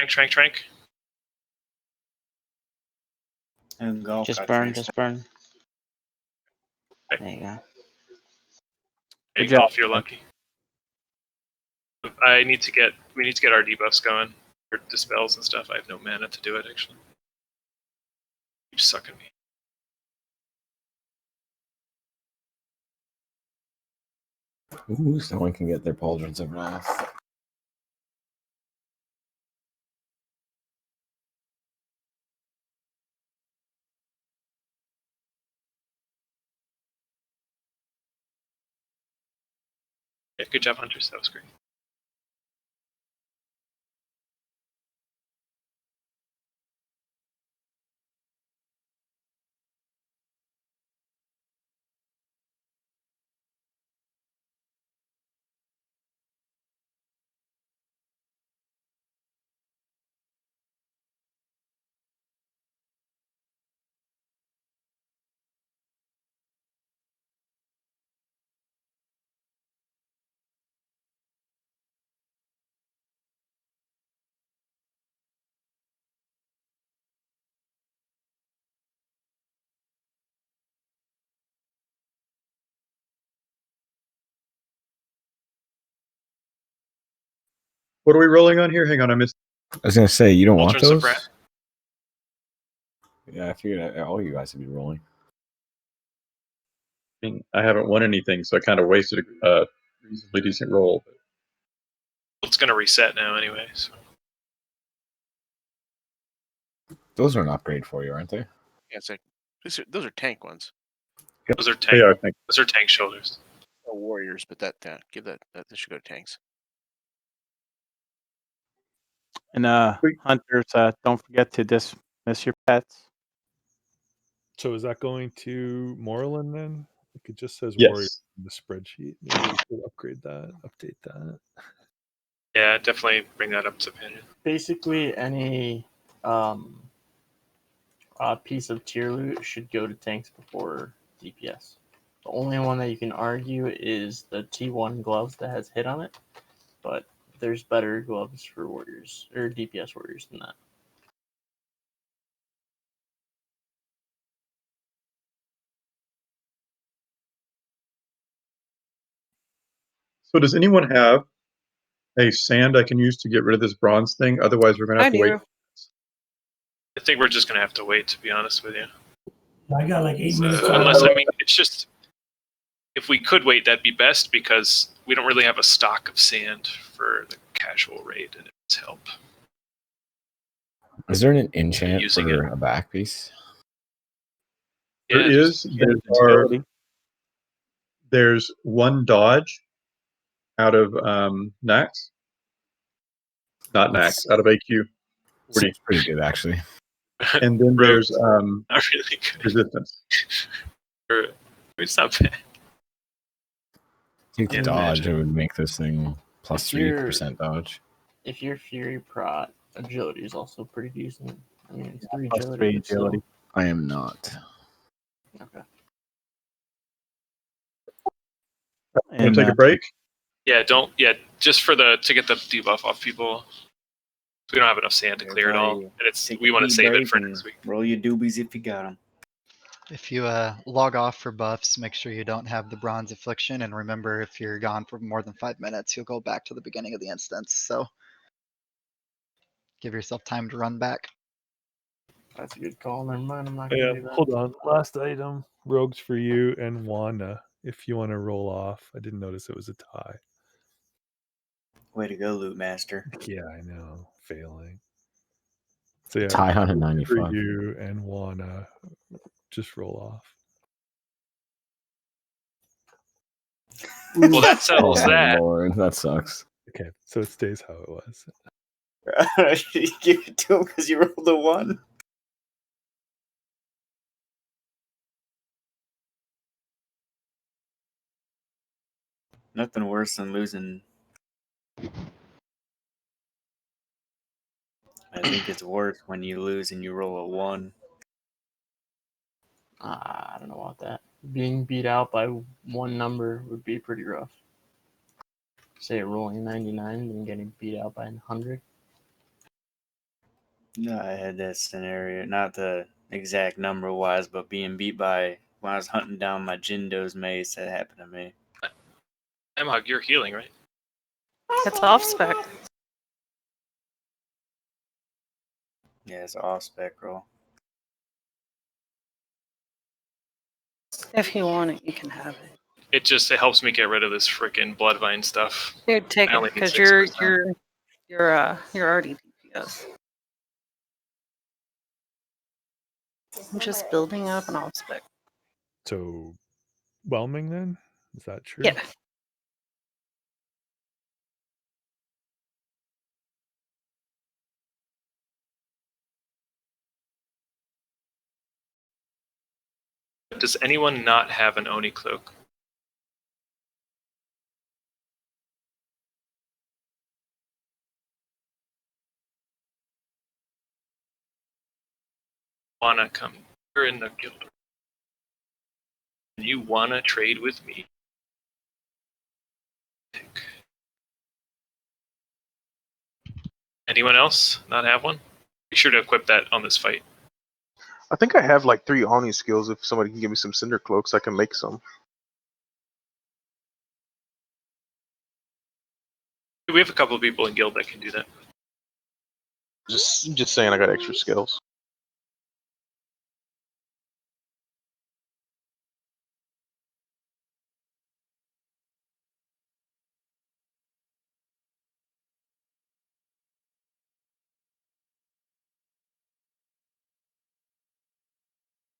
[SPEAKER 2] Trank.
[SPEAKER 6] And go.
[SPEAKER 17] Just burn. There you go.
[SPEAKER 2] Good
[SPEAKER 10] job.
[SPEAKER 2] If you're lucky. We need to get our debuffs going. For dispels and stuff. I have no mana to do it actually. Keeps sucking me.
[SPEAKER 8] Ooh, someone can get their Pauldrons of Wrath.
[SPEAKER 2] Yeah, good job, Hunters. That was great.
[SPEAKER 1] What are we rolling on here? Hang on, I missed.
[SPEAKER 8] I was gonna say you don't want
[SPEAKER 2] Pauldrons of
[SPEAKER 8] those.
[SPEAKER 2] Wrath.
[SPEAKER 8] Yeah, I figured all you guys would be rolling.
[SPEAKER 1] I mean, I haven't won anything, so I kind of wasted a reasonably decent roll.
[SPEAKER 2] It's gonna reset now anyway. So.
[SPEAKER 8] Those are an upgrade for you, aren't they?
[SPEAKER 13] Yeah, it's like those are tank ones.
[SPEAKER 2] Those are tank.
[SPEAKER 1] They are, thank
[SPEAKER 2] Those are tank shoulders.
[SPEAKER 13] Oh, warriors, but that should go to tanks.
[SPEAKER 10] And hunters, don't forget to dismiss your pets.
[SPEAKER 11] So is that going to Moreland then? Like it just says
[SPEAKER 1] Yes.
[SPEAKER 11] warrior in the spreadsheet. Maybe we should upgrade that, update that.
[SPEAKER 2] Yeah, definitely bring that up to opinion.
[SPEAKER 4] Basically, any piece of tier loot should go to tanks before DPS. The only one that you can argue is the T1 gloves that has hit on it, but there's better gloves for warriors or DPS warriors than that.
[SPEAKER 1] So does anyone have a sand I can use to get rid of this bronze thing? Otherwise, we're gonna have to wait.
[SPEAKER 2] I think we're just gonna have to wait, to be honest with you.
[SPEAKER 15] I got like 8
[SPEAKER 2] So,
[SPEAKER 15] minutes.
[SPEAKER 2] unless, I mean, it's just, if we could wait, that'd be best, because we don't really have a stock of sand for the casual raid, and it's help.
[SPEAKER 8] Is there an enchant
[SPEAKER 2] Using
[SPEAKER 8] for a back piece?
[SPEAKER 1] There
[SPEAKER 2] Yeah,
[SPEAKER 1] is. There's one dodge out of Nax. Not Nax, out of AQ. 40.
[SPEAKER 8] Seems pretty good, actually.
[SPEAKER 1] And then there's
[SPEAKER 2] Not really good.
[SPEAKER 1] resistance.
[SPEAKER 2] It's not bad.
[SPEAKER 8] I think
[SPEAKER 2] Yeah,
[SPEAKER 8] dodge it would make this thing plus
[SPEAKER 4] If you're-
[SPEAKER 8] 3% dodge.
[SPEAKER 4] If you're Fury Prot, agility is also pretty decent. I mean, it's 3
[SPEAKER 10] Plus
[SPEAKER 4] agility.
[SPEAKER 10] 3
[SPEAKER 4] but still-
[SPEAKER 10] agility.
[SPEAKER 8] I am not.
[SPEAKER 4] Okay.
[SPEAKER 1] Wanna take a break?
[SPEAKER 2] Yeah, don't. Yeah, just for to get the debuff off people. We don't have enough sand to clear it all, and it's we want to save it for next week.
[SPEAKER 6] Roll your doobies if you got them.
[SPEAKER 9] If you log off for buffs, make sure you don't have the bronze affliction, and remember, if you're gone for more than 5 minutes, you'll go back to the beginning of the instance. So give yourself time to run back.
[SPEAKER 4] That's a good call. Never mind. I'm not gonna
[SPEAKER 11] Yeah,
[SPEAKER 4] do that.
[SPEAKER 11] hold on. Last item, rogues for you and Wana. If you want to roll off, I didn't notice it was a tie.
[SPEAKER 6] Way to go, Loot Master.
[SPEAKER 11] Yeah, I know, failing. So yeah,
[SPEAKER 8] Tie on a
[SPEAKER 11] for
[SPEAKER 8] 95.
[SPEAKER 11] you and Wana, just roll off.
[SPEAKER 2] Well, that settles
[SPEAKER 8] Oh,
[SPEAKER 2] that.
[SPEAKER 8] Lord, that sucks.
[SPEAKER 11] Okay, so it stays how it was.
[SPEAKER 6] You give it to him because you rolled a 1. Nothing worse than losing. I think it's worse when you lose and you roll a 1.
[SPEAKER 4] I don't know about that. Being beat out by one number would be pretty rough. Say rolling 99 and getting beat out by 100.
[SPEAKER 6] No, I had that scenario, not the exact number wise, but being beat by when I was hunting down my Jindo's mace. That happened to me.
[SPEAKER 2] Emhog, you're healing, right?
[SPEAKER 18] It's off spec.
[SPEAKER 6] Yeah, it's an off spec roll.
[SPEAKER 18] If you want it, you can have it.
[SPEAKER 2] It helps me get rid of this freaking Bloodvine stuff.
[SPEAKER 18] Dude, take
[SPEAKER 2] I only
[SPEAKER 18] it
[SPEAKER 2] need
[SPEAKER 18] because
[SPEAKER 2] 6%.
[SPEAKER 18] you're already DPS. I'm just building up an off spec.
[SPEAKER 11] So, whelming then? Is that true?
[SPEAKER 18] Yeah.
[SPEAKER 2] Does anyone not have an Oni cloak? Wanna come? You're in the guild. You wanna trade with me? Anyone else not have one? Be sure to equip that on this fight.
[SPEAKER 14] I think I have like 3 Oni skills. If somebody can give me some Cinder Cloaks, I can make some.
[SPEAKER 2] We have a couple of people in guild that can do that.
[SPEAKER 14] Just saying, I got extra skills.